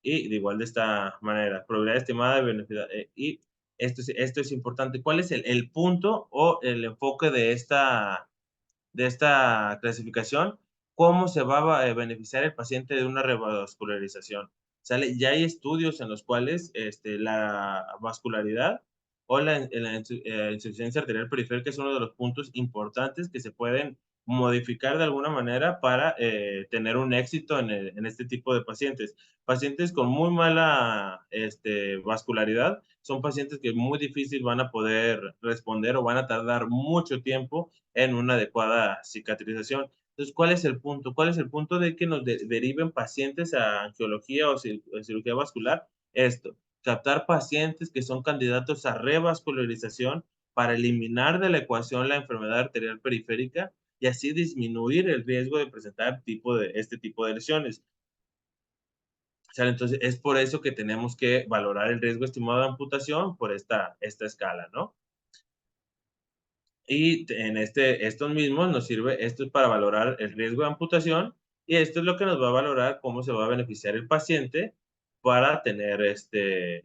Y de igual de esta manera, probabilidad estimada de beneficio, y esto es importante. ¿Cuál es el punto o el enfoque de esta clasificación? ¿Cómo se va a beneficiar el paciente de una revascularización? ¿Sale? Ya hay estudios en los cuales la vascularidad o la insuficiencia arterial periférica es uno de los puntos importantes que se pueden modificar de alguna manera para tener un éxito en este tipo de pacientes. Pacientes con muy mala vascularidad son pacientes que muy difícil van a poder responder o van a tardar mucho tiempo en una adecuada cicatrización. Entonces, ¿cuál es el punto? ¿Cuál es el punto de que nos deriven pacientes a angiología o cirugía vascular? Esto, captar pacientes que son candidatos a revascularización para eliminar de la ecuación la enfermedad arterial periférica y así disminuir el riesgo de presentar este tipo de lesiones. O sea, entonces, es por eso que tenemos que valorar el riesgo estimado de amputación por esta escala, ¿no? Y en estos mismos nos sirve, esto es para valorar el riesgo de amputación, y esto es lo que nos va a valorar cómo se va a beneficiar el paciente para tener de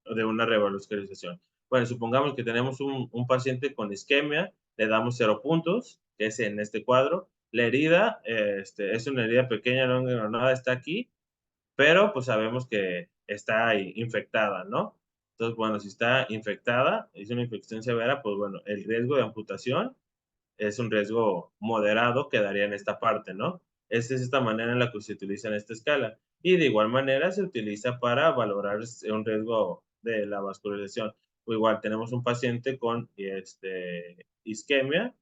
una revascularización. Bueno, supongamos que tenemos un paciente con isquemia, le damos 0 puntos, que es en este cuadro. La herida es una herida pequeña, no engranada, está aquí, pero pues sabemos que está ahí, infectada, ¿no? Entonces, bueno, si está infectada, es una infección severa, pues bueno, el riesgo de amputación es un riesgo moderado que daría en esta parte, ¿no? Esta es esta manera en la que se utiliza en esta escala. Y de igual manera se utiliza para valorar un riesgo de la vascularización. O igual, tenemos un paciente con isquemia,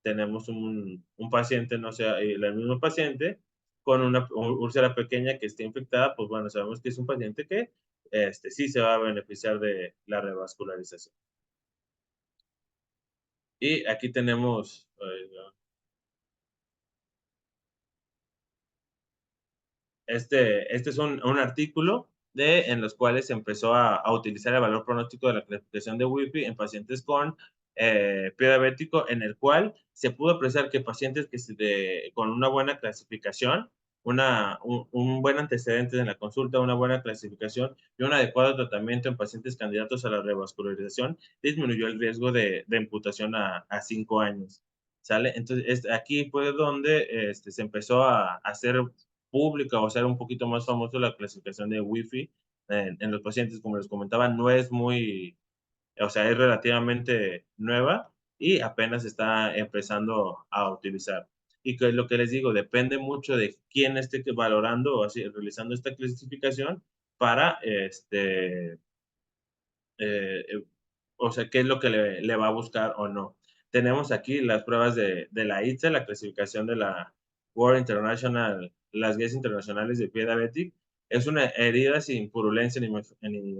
tenemos un paciente, no sé, el mismo paciente con una úlcera pequeña que esté infectada, pues bueno, sabemos que es un paciente que sí se va a beneficiar de la revascularización. Y aquí tenemos, este es un artículo en los cuales se empezó a utilizar el valor pronóstico de la clasificación de Wi-Fi en pacientes con pie diabético, en el cual se pudo apreciar que pacientes con una buena clasificación, un buen antecedente en la consulta, una buena clasificación y un adecuado tratamiento en pacientes candidatos a la revascularización, disminuyó el riesgo de imputación a 5 años. ¿Sale? Entonces, aquí fue donde se empezó a hacer pública o ser un poquito más famoso la clasificación de Wi-Fi en los pacientes. Como les comentaba, no es muy, o sea, es relativamente nueva y apenas está empezando a utilizar. Y que es lo que les digo, depende mucho de quién esté valorando o así, realizando esta clasificación para, o sea, qué es lo que le va a buscar o no. Tenemos aquí las pruebas de la ITSE, la clasificación de la World International, las guías internacionales de pie diabético. Es una herida sin purulencia ni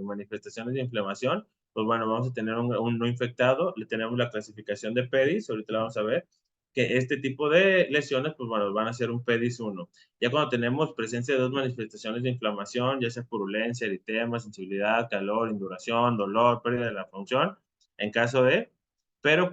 manifestaciones de inflamación. Pues bueno, vamos a tener un no infectado. Le tenemos la clasificación de PEDIS, ahorita la vamos a ver, que este tipo de lesiones, pues bueno, van a ser un PEDIS 1. Ya cuando tenemos presencia de dos manifestaciones de inflamación, ya sea purulencia, eritema, sensibilidad, calor, induración, dolor, pérdida de la función, en caso de, pero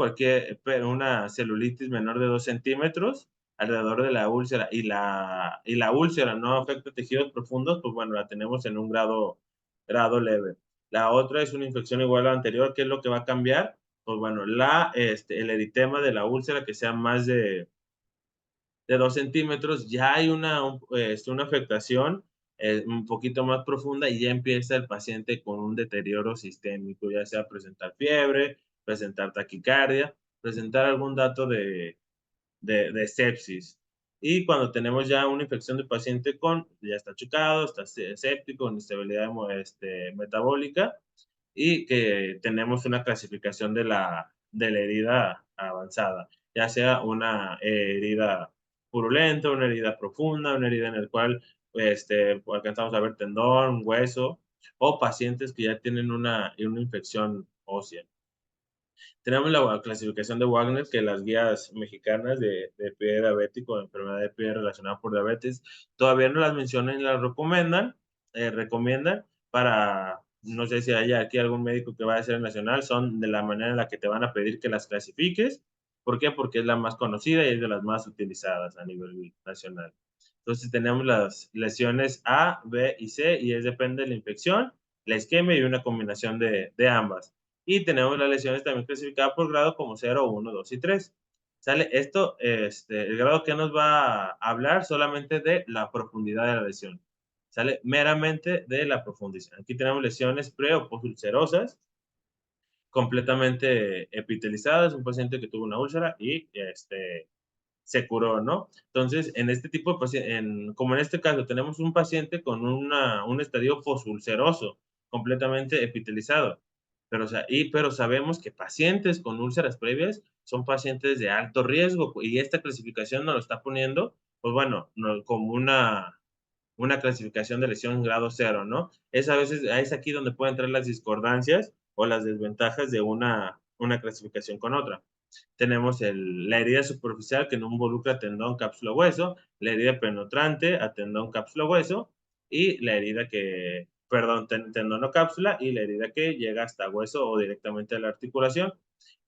una celulitis menor de 2 centímetros alrededor de la úlcera y la úlcera no afecta tejidos profundos, pues bueno, la tenemos en un grado leve. La otra es una infección igual a la anterior. ¿Qué es lo que va a cambiar? Pues bueno, el eritema de la úlcera que sea más de 2 centímetros, ya hay una afectación un poquito más profunda y ya empieza el paciente con un deterioro sistémico, ya sea presentar fiebre, presentar taquicardia, presentar algún dato de sepsis. Y cuando tenemos ya una infección del paciente ya está chocado, está séptico, con inestabilidad metabólica, y que tenemos una clasificación de la herida avanzada, ya sea una herida purulenta, una herida profunda, una herida en la cual alcanzamos a ver tendón, hueso, o pacientes que ya tienen una infección ósea. Tenemos la clasificación de Wagner, que las guías mexicanas de pie diabético, de enfermedad de pie relacionada por diabetes, todavía no las mencionan y las recomiendan para, no sé si hay aquí algún médico que vaya a ser nacional, son de la manera en la que te van a pedir que las clasifiques. ¿Por qué? Porque es la más conocida y es de las más utilizadas a nivel nacional. Entonces tenemos las lesiones A, B y C y depende de la infección, la isquemia y una combinación de ambas. Y tenemos las lesiones también clasificadas por grado como 0, 1, 2 y 3. ¿Sale? Esto, el grado que nos va a hablar solamente de la profundidad de la lesión. ¿Sale? Meramente de la profundidad. Aquí tenemos lesiones pre o postulcerosas, completamente epitelizadas, un paciente que tuvo una úlcera y se curó, ¿no? Entonces, en este tipo de pacientes, como en este caso, tenemos un paciente con un estadio postulceroso, completamente epitelizado. Pero sabemos que pacientes con úlceras previas son pacientes de alto riesgo y esta clasificación nos lo está poniendo, pues bueno, como una clasificación de lesión grado 0, ¿no? Es aquí donde pueden entrar las discordancias o las desventajas de una clasificación con otra. Tenemos la herida superficial que no involucra tendón, cápsula, hueso, la herida penetrante a tendón, cápsula, hueso y la herida tendón o cápsula y la herida que llega hasta hueso o directamente a la articulación.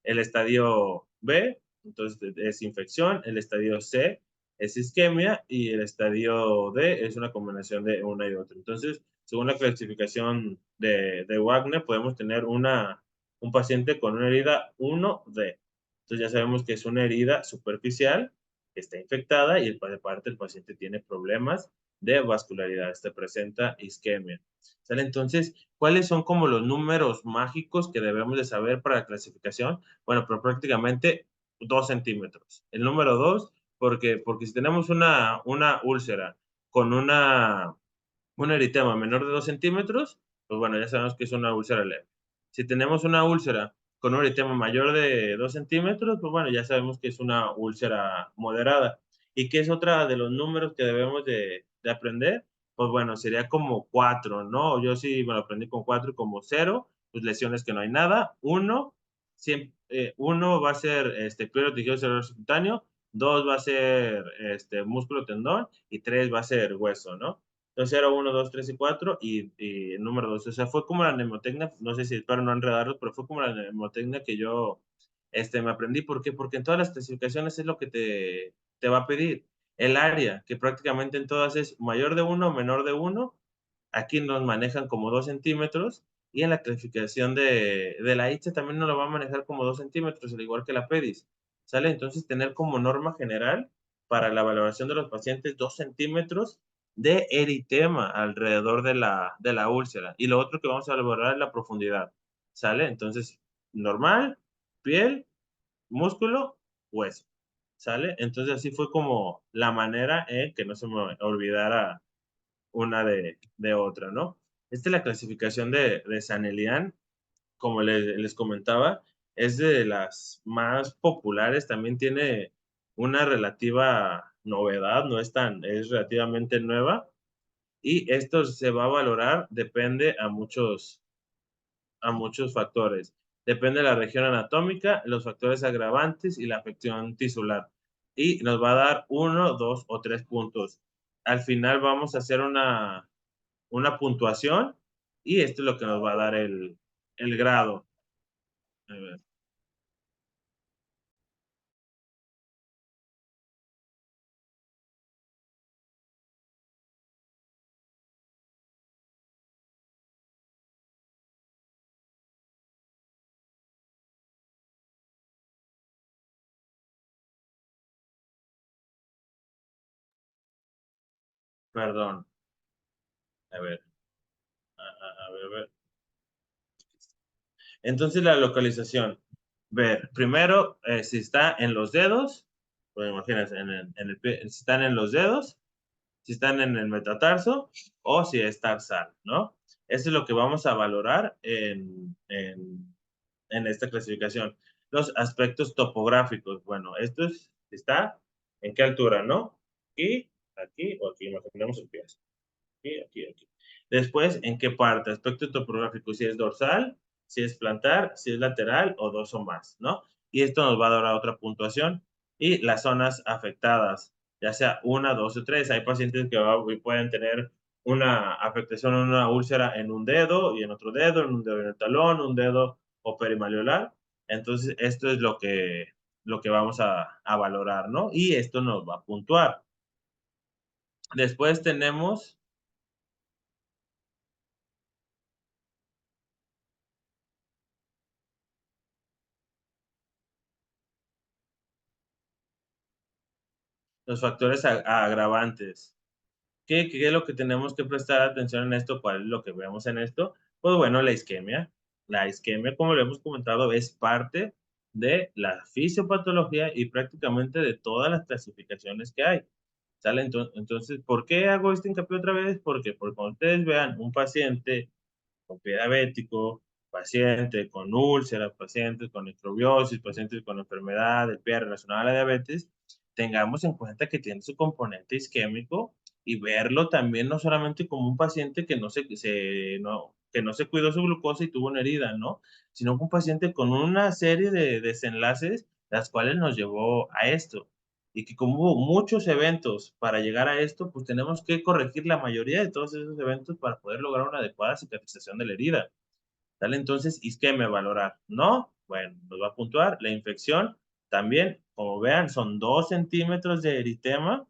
El estadio B, entonces es infección, el estadio C es isquemia y el estadio D es una combinación de una y otra. Entonces, según la clasificación de Wagner, podemos tener un paciente con una herida 1D. Entonces ya sabemos que es una herida superficial que está infectada y aparte el paciente tiene problemas de vascularidad, presenta isquemia. ¿Sale? Entonces, ¿cuáles son como los números mágicos que debemos de saber para la clasificación? Bueno, pero prácticamente 2 centímetros. El número 2, porque si tenemos una úlcera con un eritema menor de 2 centímetros, pues bueno, ya sabemos que es una úlcera leve. Si tenemos una úlcera con un eritema mayor de 2 centímetros, pues bueno, ya sabemos que es una úlcera moderada. ¿Y qué es otra de los números que debemos de aprender? Pues bueno, sería como 4, ¿no? Yo sí me lo aprendí con 4, como 0, pues lesiones que no hay nada. 1 va a ser cuero tejido cerebral subcutáneo, 2 va a ser músculo tendón y 3 va a ser hueso, ¿no? Entonces era 1, 2, 3 y 4 y el número 2. O sea, fue como la mnemotecnia, no sé si espero no enredarlos, pero fue como la mnemotecnia que yo me aprendí. ¿Por qué? Porque en todas las clasificaciones es lo que te va a pedir. El área, que prácticamente en todas es mayor de 1 o menor de 1. Aquí nos manejan como 2 centímetros y en la clasificación de la ITSE también nos lo va a manejar como 2 centímetros, al igual que la PEDIS. ¿Sale? Entonces, tener como norma general para la valoración de los pacientes 2 centímetros de eritema alrededor de la úlcera. Y lo otro que vamos a valorar es la profundidad. ¿Sale? Entonces, normal, piel, músculo, hueso. ¿Sale? Entonces, así fue como la manera que no se me olvidara una de otra, ¿no? Esta es la clasificación de San Elian, como les comentaba, es de las más populares, también tiene una relativa novedad, no es es relativamente nueva, y esto se va a valorar, depende a muchos factores. Depende de la región anatómica, los factores agravantes y la afección tisular. Y nos va a dar 1, 2 o 3 puntos. Al final vamos a hacer una puntuación y esto es lo que nos va a dar el grado. A ver. Perdón. A ver. A ver. Entonces, la localización. Ver, primero, si está en los dedos, pues imagínense, en el pie, si están en los dedos, si están en el metatarso o si es tarsal, ¿no? Eso es lo que vamos a valorar en esta clasificación. Los aspectos topográficos. Bueno, esto está en qué altura, ¿no? Aquí o aquí, imaginemos el pie. Aquí. Después, ¿en qué parte? Aspecto topográfico, si es dorsal, si es plantar, si es lateral o dos o más, ¿no? Y esto nos va a dar otra puntuación. Y las zonas afectadas, ya sea una, dos o tres. Hay pacientes que pueden tener una afectación, una úlcera en un dedo y en otro dedo, en un dedo en el talón, un dedo o perimalleolar. Entonces, esto es lo que vamos a valorar, ¿no? Y esto nos va a puntuar. Después tenemos los factores agravantes. ¿Qué es lo que tenemos que prestar atención en esto? ¿Cuál es lo que vemos en esto? Pues bueno, la isquemia. La isquemia, como lo hemos comentado, es parte de la fisiopatología y prácticamente de todas las clasificaciones que hay. ¿Sale? Entonces, ¿por qué hago este hincapié otra vez? Porque cuando ustedes vean un paciente con pie diabético, paciente con úlceras, pacientes con microbiosis, pacientes con enfermedad del pie relacionada a la diabetes, tengamos en cuenta que tiene su componente isquémico y verlo también no solamente como un paciente que que no se cuidó su glucosa y tuvo una herida, ¿no? Sino como un paciente con una serie de desenlaces, las cuales nos llevó a esto. Y que como hubo muchos eventos para llegar a esto, pues tenemos que corregir la mayoría de todos esos eventos para poder lograr una adecuada cicatrización de la herida. ¿Sale? Entonces, isquemia valorar. ¿No? Bueno, nos va a puntuar. La infección también, como vean, son 2 centímetros de eritema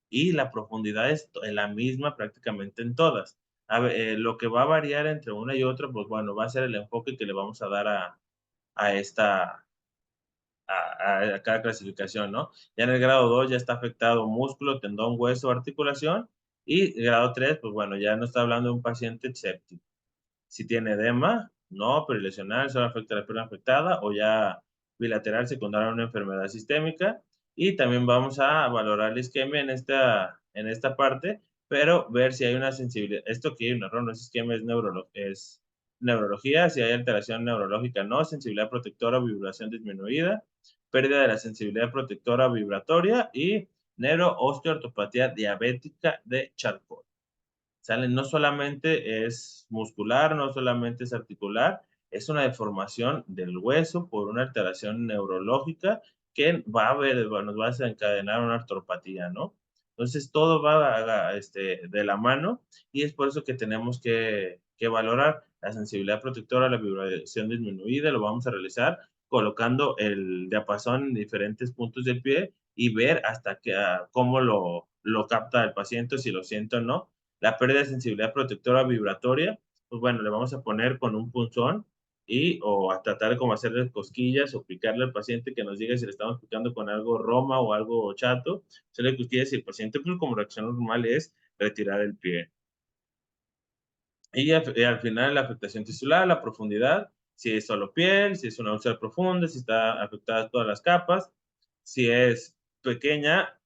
y la profundidad es la misma prácticamente en todas. A ver, lo que va a variar entre una y otra, pues bueno, va a ser el enfoque que le vamos a dar a esta, a cada clasificación, ¿no? Ya en el grado 2 ya está afectado músculo, tendón, hueso, articulación. Y grado 3, pues bueno, ya no está hablando de un paciente séptico. Si tiene edema, no, perilesional, solo afecta a la pierna afectada o ya bilateral secundaria a una enfermedad sistémica. Y también vamos a valorar la isquemia en esta parte, pero ver si hay una sensibilidad. Esto que hay un error, no es isquemia, es neurología, si hay alteración neurológica, no, sensibilidad protectora, vibración disminuida, pérdida de la sensibilidad protectora vibratoria y neuroosteoartropatía diabética de Charcot. ¿Sale? No solamente es muscular, no solamente es articular, es una deformación del hueso por una alteración neurológica que nos va a desencadenar una artropatía, ¿no? Entonces, todo va de la mano y es por eso que tenemos que valorar la sensibilidad protectora, la vibración disminuida, lo vamos a realizar colocando el diapasón en diferentes puntos del pie y ver hasta cómo lo capta el paciente, si lo siente o no. La pérdida de sensibilidad protectora vibratoria, pues bueno, le vamos a poner con un punzón o a tratar de como hacerle cosquillas o picarle al paciente que nos diga si le estamos picando con algo roma o algo chato, hacerle cosquillas y el paciente, pues como reacción normal es retirar el pie. Y al final la afectación tisular, la profundidad, si es solo piel, si es una úlcera profunda, si está afectada todas las capas, si es pequeña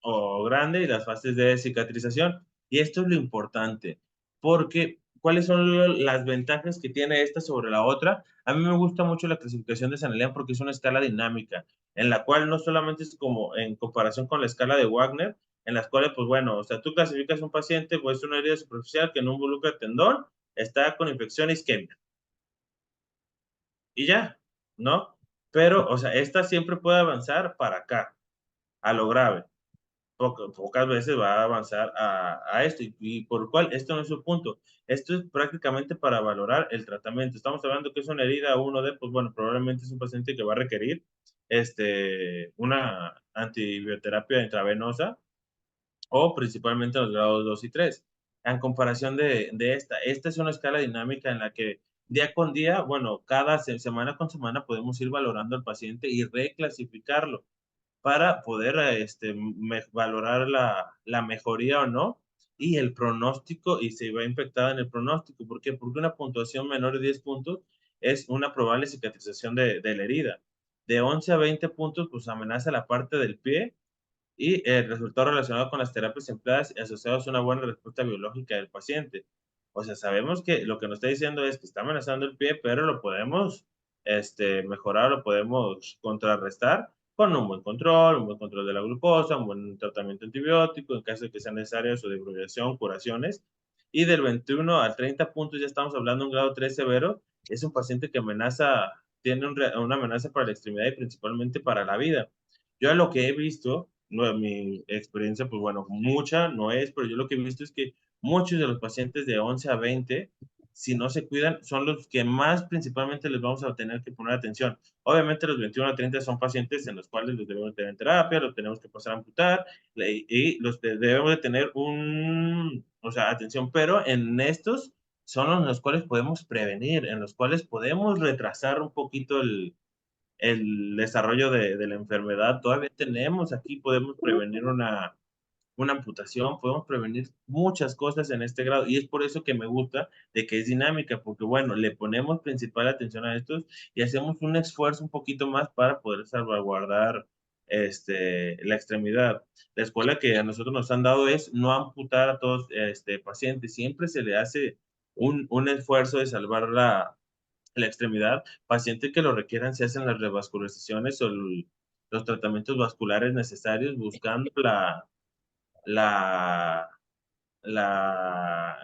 o grande y las fases de cicatrización. Y esto es lo importante, porque ¿cuáles son las ventajas que tiene esta sobre la otra? A mí me gusta mucho la clasificación de San Elian porque es una escala dinámica, en la cual no solamente es como en comparación con la escala de Wagner, en las cuales, pues bueno, o sea, tú clasificas un paciente, pues una herida superficial que no involucra tendón, está con infección isquémica. Y ya, ¿no? Pero, o sea, esta siempre puede avanzar para acá, a lo grave. Pocas veces va a avanzar a esto, y por lo cual esto no es su punto. Esto es prácticamente para valorar el tratamiento. Estamos hablando que es una herida 1D, pues bueno, probablemente es un paciente que va a requerir una antibioterapia intravenosa o principalmente los grados 2 y 3. En comparación de esta es una escala dinámica en la que día con día, bueno, cada semana con semana podemos ir valorando al paciente y reclasificarlo para poder valorar la mejoría o no y el pronóstico, y se va impactada en el pronóstico. ¿Por qué? Porque una puntuación menor de 10 puntos es una probable cicatrización de la herida. De 11 a 20 puntos, pues amenaza la parte del pie y el resultado relacionado con las terapias empleadas y asociados a una buena respuesta biológica del paciente. O sea, sabemos que lo que nos está diciendo es que está amenazando el pie, pero lo podemos mejorar, lo podemos contrarrestar con un buen control de la glucosa, un buen tratamiento antibiótico, en caso de que sean necesarias su debryonación, curaciones. Y del 21 al 30 puntos ya estamos hablando de un grado 3 severo. Es un paciente que tiene una amenaza para la extremidad y principalmente para la vida. Yo a lo que he visto, no, mi experiencia, pues bueno, mucha no es, pero yo lo que he visto es que muchos de los pacientes de 11 a 20, si no se cuidan, son los que más principalmente les vamos a tener que poner atención. Obviamente los 21 a 30 son pacientes en los cuales los debemos tener en terapia, los tenemos que pasar a amputar y debemos de tener atención, pero en estos son los cuales podemos prevenir, en los cuales podemos retrasar un poquito el desarrollo de la enfermedad. Todavía podemos prevenir una amputación, podemos prevenir muchas cosas en este grado y es por eso que me gusta de que es dinámica, porque bueno, le ponemos principal atención a estos y hacemos un esfuerzo un poquito más para poder salvaguardar la extremidad. La escuela que a nosotros nos han dado es no amputar a todos pacientes, siempre se le hace un esfuerzo de salvar la extremidad. Pacientes que lo requieran se hacen las revascularizaciones o los tratamientos vasculares necesarios buscando la,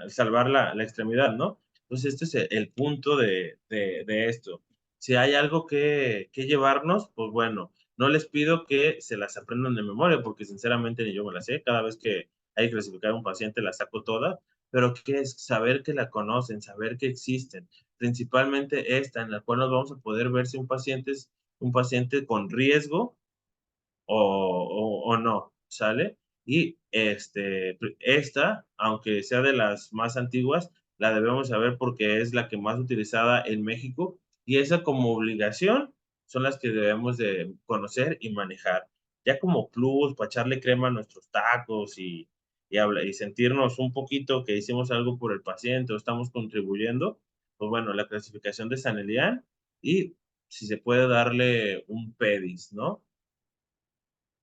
salvar la extremidad, ¿no? Entonces, este es el punto de esto. Si hay algo que llevarnos, pues bueno, no les pido que se las aprendan de memoria, porque sinceramente ni yo me las sé. Cada vez que hay que clasificar a un paciente, la saco toda, pero que es saber que la conocen, saber que existen. Principalmente esta, en la cual nos vamos a poder ver si un paciente es un paciente con riesgo o no, ¿sale? Y esta, aunque sea de las más antiguas, la debemos saber porque es la que más utilizada en México y esa como obligación son las que debemos de conocer y manejar. Ya como plus, para echarle crema a nuestros tacos y sentirnos un poquito que hicimos algo por el paciente o estamos contribuyendo, pues bueno, la clasificación de San Elian y si se puede darle un PEDIS, ¿no?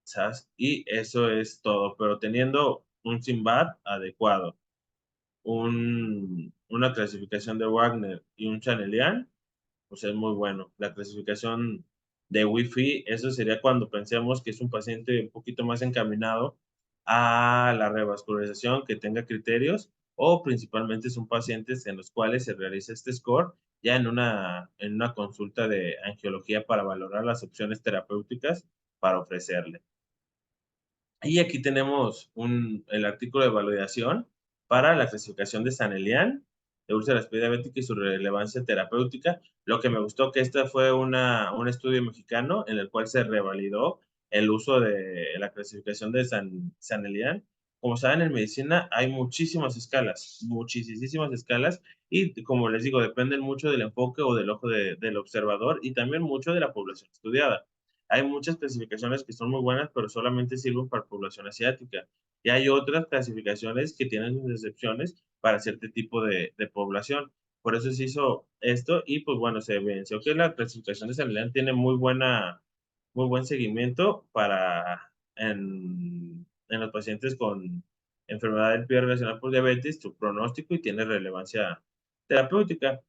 ¿Sabes? Y eso es todo, pero teniendo un SIMBAD adecuado, una clasificación de Wagner y un Chanelian, pues es muy bueno. La clasificación de Wi-Fi, eso sería cuando pensemos que es un paciente un poquito más encaminado a la revascularización, que tenga criterios, o principalmente son pacientes en los cuales se realiza este score ya en una consulta de angiología para valorar las opciones terapéuticas para ofrecerle. Y aquí tenemos el artículo de validación para la clasificación de San Elian, de úlceras prediabéticas y su relevancia terapéutica. Lo que me gustó que este fue un estudio mexicano en el cual se revalidó el uso de la clasificación de San Elian. Como saben, en medicina hay muchísimas escalas, y como les digo, dependen mucho del enfoque o del ojo del observador y también mucho de la población estudiada. Hay muchas clasificaciones que son muy buenas, pero solamente sirven para población asiática. Y hay otras clasificaciones que tienen sus excepciones para cierto tipo de población. Por eso se hizo esto y pues bueno, se evidenció que la clasificación de San tiene muy buen seguimiento en los pacientes con enfermedad del pie relacionada por diabetes, su pronóstico y tiene relevancia terapéutica.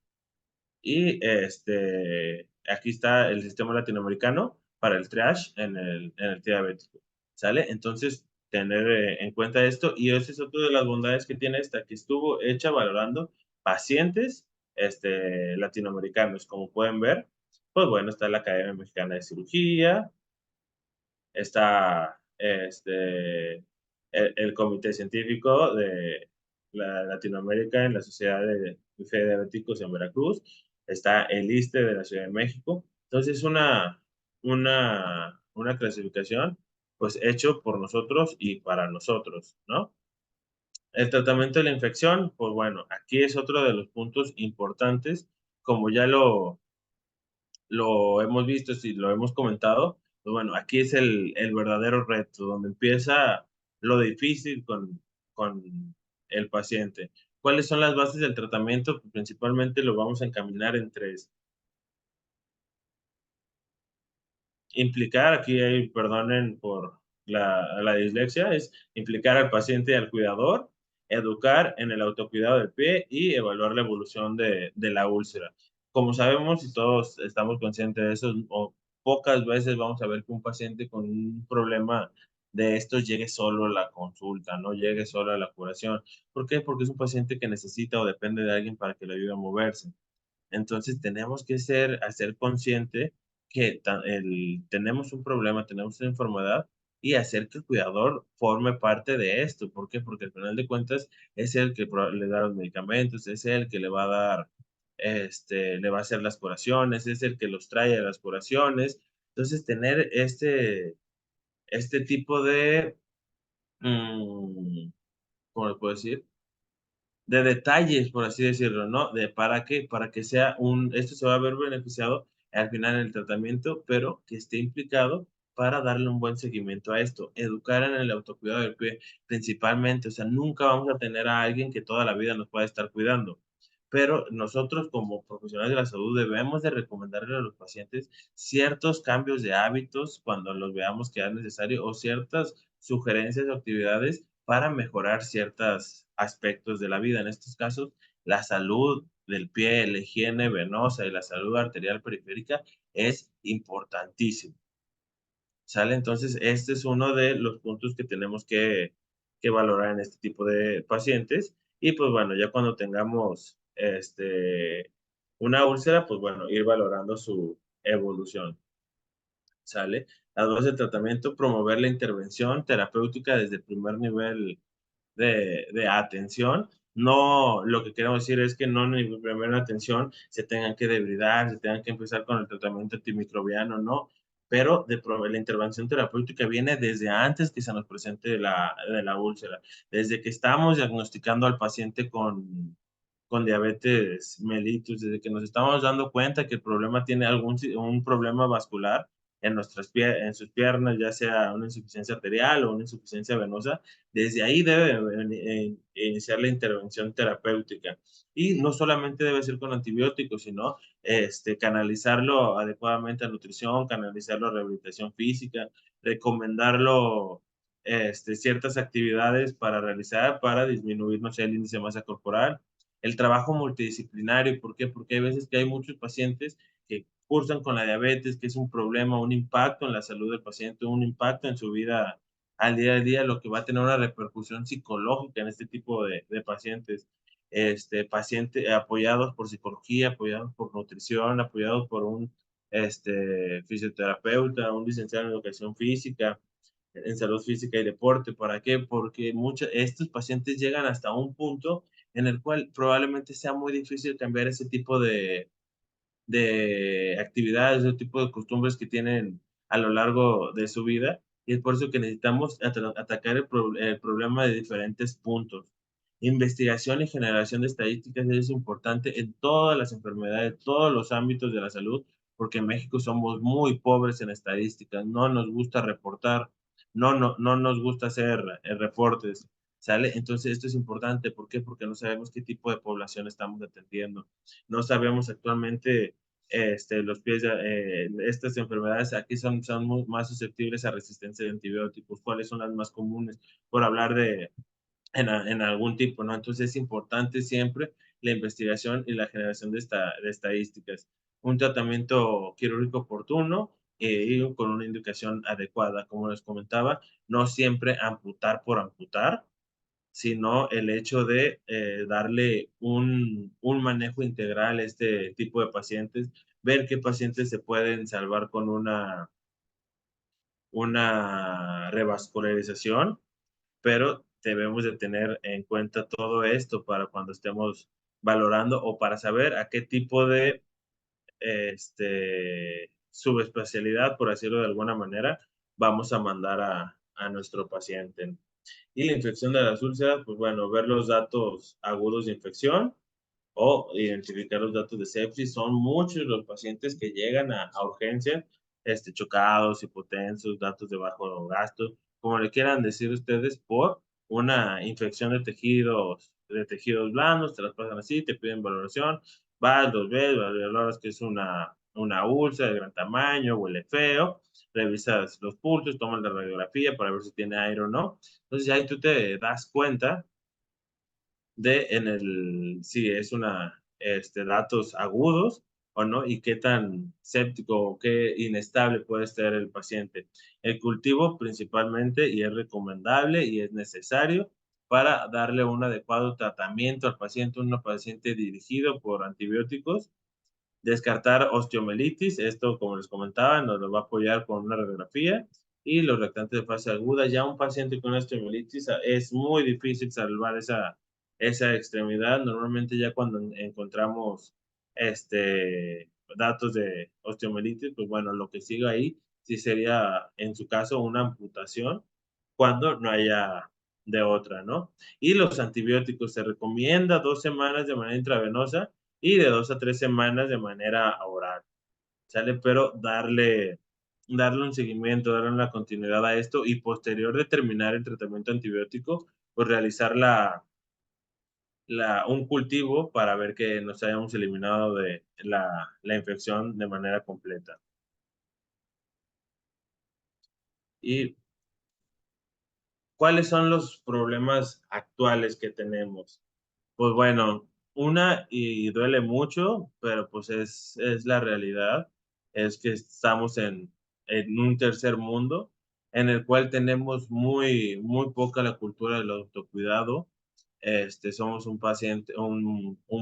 Y aquí está el sistema latinoamericano para el triage en el diabético. ¿Sale? Entonces, tener en cuenta esto. Y esa es otra de las bondades que tiene esta, que estuvo hecha valorando pacientes latinoamericanos. Como pueden ver, pues bueno, está la Academia Mexicana de Cirugía, está el comité científico de Latinoamérica en la Sociedad de Fe de Diabéticos en Veracruz, está el ISSSTE de la Ciudad de México. Entonces, una clasificación, pues, hecho por nosotros y para nosotros, ¿no? El tratamiento de la infección, pues bueno, aquí es otro de los puntos importantes, como ya lo hemos visto, si lo hemos comentado, pues bueno, aquí es el verdadero reto, donde empieza lo difícil con el paciente. ¿Cuáles son las bases del tratamiento? Pues principalmente lo vamos a encaminar en tres. Implicar, aquí hay, perdonen por la dislexia, es implicar al paciente y al cuidador, educar en el autocuidado del pie y evaluar la evolución de la úlcera. Como sabemos y todos estamos conscientes de eso, o pocas veces vamos a ver que un paciente con un problema de estos llegue solo a la consulta, no llegue solo a la curación. ¿Por qué? Porque es un paciente que necesita o depende de alguien para que le ayude a moverse. Entonces tenemos que hacer consciente que tenemos un problema, tenemos una enfermedad y hacer que el cuidador forme parte de esto. ¿Por qué? Porque al final de cuentas es el que le da los medicamentos, es el que le va a dar, le va a hacer las curaciones, es el que los trae a las curaciones. Entonces tener este tipo de, ¿cómo le puedo decir? De detalles, por así decirlo, ¿no? De para qué, para que sea esto se va a ver beneficiado al final en el tratamiento, pero que esté implicado para darle un buen seguimiento a esto. Educar en el autocuidado del pie, principalmente, o sea, nunca vamos a tener a alguien que toda la vida nos pueda estar cuidando. Pero nosotros como profesionales de la salud debemos de recomendarle a los pacientes ciertos cambios de hábitos cuando los veamos que es necesario o ciertas sugerencias o actividades para mejorar ciertos aspectos de la vida. En estos casos, la salud del pie, la higiene venosa y la salud arterial periférica es importantísimo. ¿Sale? Entonces, este es uno de los puntos que tenemos que valorar en este tipo de pacientes. Y pues bueno, ya cuando tengamos una úlcera, pues bueno, ir valorando su evolución. ¿Sale? Las bases de tratamiento, promover la intervención terapéutica desde el primer nivel de atención. No, lo que queremos decir es que no en la primera atención se tengan que debridar, se tengan que empezar con el tratamiento antimicrobiano, no, pero la intervención terapéutica viene desde antes que se nos presente la úlcera, desde que estamos diagnosticando al paciente con diabetes mellitus, desde que nos estamos dando cuenta que el problema tiene un problema vascular en sus piernas, ya sea una insuficiencia arterial o una insuficiencia venosa, desde ahí debe iniciar la intervención terapéutica. Y no solamente debe ser con antibióticos, sino canalizarlo adecuadamente a nutrición, canalizarlo a rehabilitación física, recomendarlo ciertas actividades para realizar para disminuir, no sé, el índice de masa corporal, el trabajo multidisciplinario. ¿Por qué? Porque hay veces que hay muchos pacientes que cursan con la diabetes, que es un problema, un impacto en la salud del paciente, un impacto en su vida al día a día, lo que va a tener una repercusión psicológica en este tipo de pacientes. Pacientes apoyados por psicología, apoyados por nutrición, apoyados por un fisioterapeuta, un licenciado en educación física, en salud física y deporte. ¿Para qué? Porque estos pacientes llegan hasta un punto en el cual probablemente sea muy difícil cambiar ese tipo de actividades, ese tipo de costumbres que tienen a lo largo de su vida, y es por eso que necesitamos atacar el problema de diferentes puntos. Investigación y generación de estadísticas es importante en todas las enfermedades, todos los ámbitos de la salud, porque en México somos muy pobres en estadísticas, no nos gusta reportar, no nos gusta hacer reportes, ¿sale? Entonces esto es importante, ¿por qué? Porque no sabemos qué tipo de población estamos atendiendo. No sabemos actualmente los pies, estas enfermedades aquí son más susceptibles a resistencia de antibióticos, cuáles son las más comunes, por hablar en algún tipo, ¿no? Entonces es importante siempre la investigación y la generación de estadísticas. Un tratamiento quirúrgico oportuno y con una indicación adecuada, como les comentaba, no siempre amputar por amputar, sino el hecho de darle un manejo integral a este tipo de pacientes, ver qué pacientes se pueden salvar con una revascularización, pero debemos de tener en cuenta todo esto para cuando estemos valorando o para saber a qué tipo de subespecialidad, por decirlo de alguna manera, vamos a mandar a nuestro paciente. Y la infección de las úlceras, pues bueno, ver los datos agudos de infección o identificar los datos de sepsis. Son muchos los pacientes que llegan a urgencia, chocados, hipotensos, datos de bajo gasto, como le quieran decir ustedes, por una infección de tejidos blandos, te las pasan así, te piden valoración, vas, los ves, valoras que es una úlcera de gran tamaño, huele feo, revisas los pulsos, tomas la radiografía para ver si tiene aire o no. Entonces ahí tú te das cuenta si es datos agudos o no, y qué tan séptico o qué inestable puede estar el paciente. El cultivo principalmente, y es recomendable y es necesario para darle un adecuado tratamiento al paciente, un paciente dirigido por antibióticos. Descartar osteomelitis, esto como les comentaba, nos lo va a apoyar con una radiografía y los reactantes de fase aguda. Ya un paciente con osteomelitis es muy difícil salvar esa extremidad. Normalmente ya cuando encontramos datos de osteomelitis, pues bueno, lo que sigue ahí sí sería en su caso una amputación cuando no haya de otra, ¿no? Y los antibióticos se recomienda 2 semanas de manera intravenosa y de 2 a 3 semanas de manera oral, ¿sale? Pero darle un seguimiento, darle una continuidad a esto y posterior de terminar el tratamiento antibiótico, pues realizar un cultivo para ver que nos hayamos eliminado de la infección de manera completa. ¿Y cuáles son los problemas actuales que tenemos? Pues bueno, y duele mucho, pero pues es la realidad, es que estamos en un tercer mundo en el cual tenemos muy poca la cultura del autocuidado. Somos un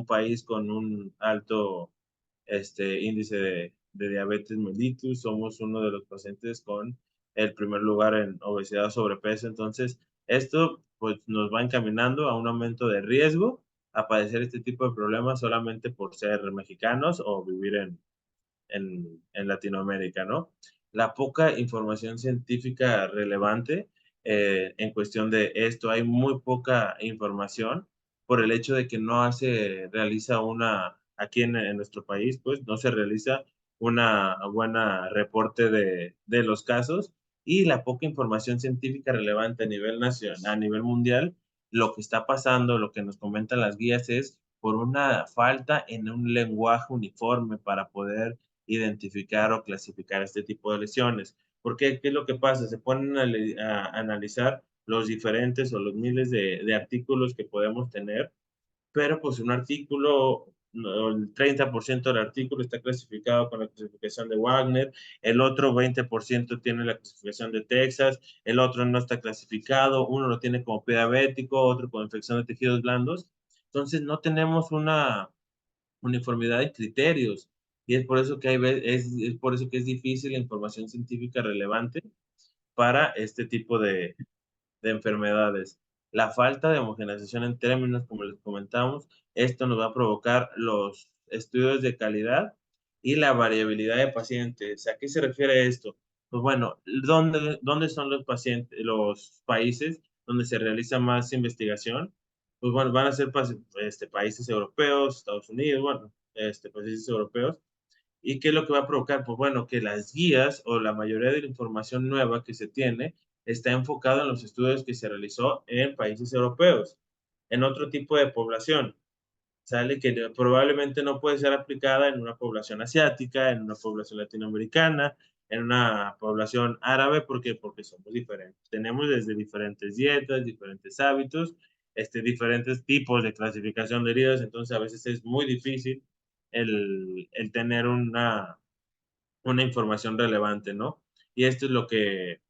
país con un alto índice de diabetes mellitus, somos uno de los pacientes con el primer lugar en obesidad, sobrepeso, entonces esto pues nos va encaminando a un aumento de riesgo a padecer este tipo de problemas solamente por ser mexicanos o vivir en Latinoamérica, ¿no? La poca información científica relevante en cuestión de esto, hay muy poca información por el hecho de que no se realiza aquí en nuestro país, pues no se realiza una buena reporte de los casos y la poca información científica relevante a nivel nacional, a nivel mundial, lo que está pasando, lo que nos comentan las guías es por una falta en un lenguaje uniforme para poder identificar o clasificar este tipo de lesiones. Porque, ¿qué es lo que pasa? Se ponen a analizar los diferentes o los miles de artículos que podemos tener, pero pues un artículo, el 30% del artículo está clasificado con la clasificación de Wagner, el otro 20% tiene la clasificación de Texas, el otro no está clasificado, uno lo tiene como pie diabético, otro con infección de tejidos blandos. Entonces no tenemos una uniformidad de criterios. Y es por eso que es por eso que es difícil la información científica relevante para este tipo de enfermedades. La falta de homogeneización en términos, como les comentamos, esto nos va a provocar los estudios de calidad y la variabilidad de pacientes. ¿A qué se refiere esto? Pues bueno, ¿dónde son los pacientes, los países donde se realiza más investigación? Pues bueno, van a ser países europeos, Estados Unidos, bueno, países europeos. ¿Y qué es lo que va a provocar? Pues bueno, que las guías o la mayoría de la información nueva que se tiene está enfocada en los estudios que se realizó en países europeos, en otro tipo de población. Sale que probablemente no puede ser aplicada en una población asiática, en una población latinoamericana, en una población árabe, ¿por qué? Porque somos diferentes. Tenemos desde diferentes dietas, diferentes hábitos, diferentes tipos de clasificación de heridas, entonces a veces es muy difícil el tener una información relevante, ¿no? Y esto es lo que,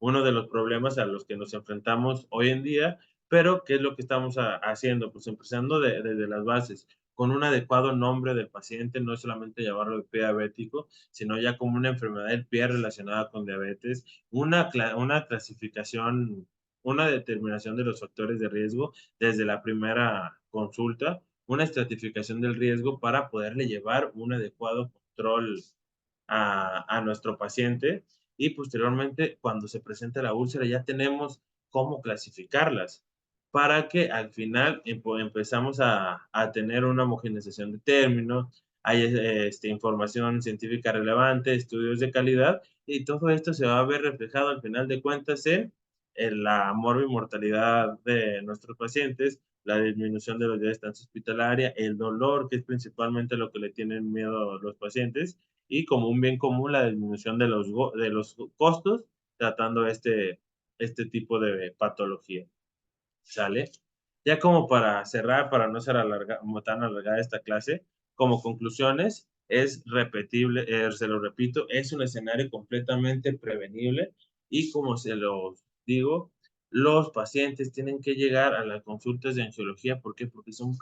uno de los problemas a los que nos enfrentamos hoy en día, pero ¿qué es lo que estamos haciendo? Pues empezando desde las bases, con un adecuado nombre del paciente, no es solamente llamarlo de pie diabético, sino ya como una enfermedad del pie relacionada con diabetes, una clasificación, una determinación de los factores de riesgo desde la primera consulta, una estratificación del riesgo para poderle llevar un adecuado control a nuestro paciente y posteriormente cuando se presenta la úlcera ya tenemos cómo clasificarlas para que al final empezamos a tener una homogeneización de términos, hay información científica relevante, estudios de calidad y todo esto se va a ver reflejado al final de cuentas en la mortalidad de nuestros pacientes, la disminución de los días de estancia hospitalaria, el dolor, que es principalmente lo que le tienen miedo a los pacientes, y como un bien común la disminución de los costos tratando este tipo de patología. ¿Sale? Ya como para cerrar, para no ser tan alargada esta clase, como conclusiones, es repetible, se lo repito, es un escenario completamente prevenible y como se los digo, los pacientes tienen que llegar a las consultas de angiología. ¿Por qué? Porque son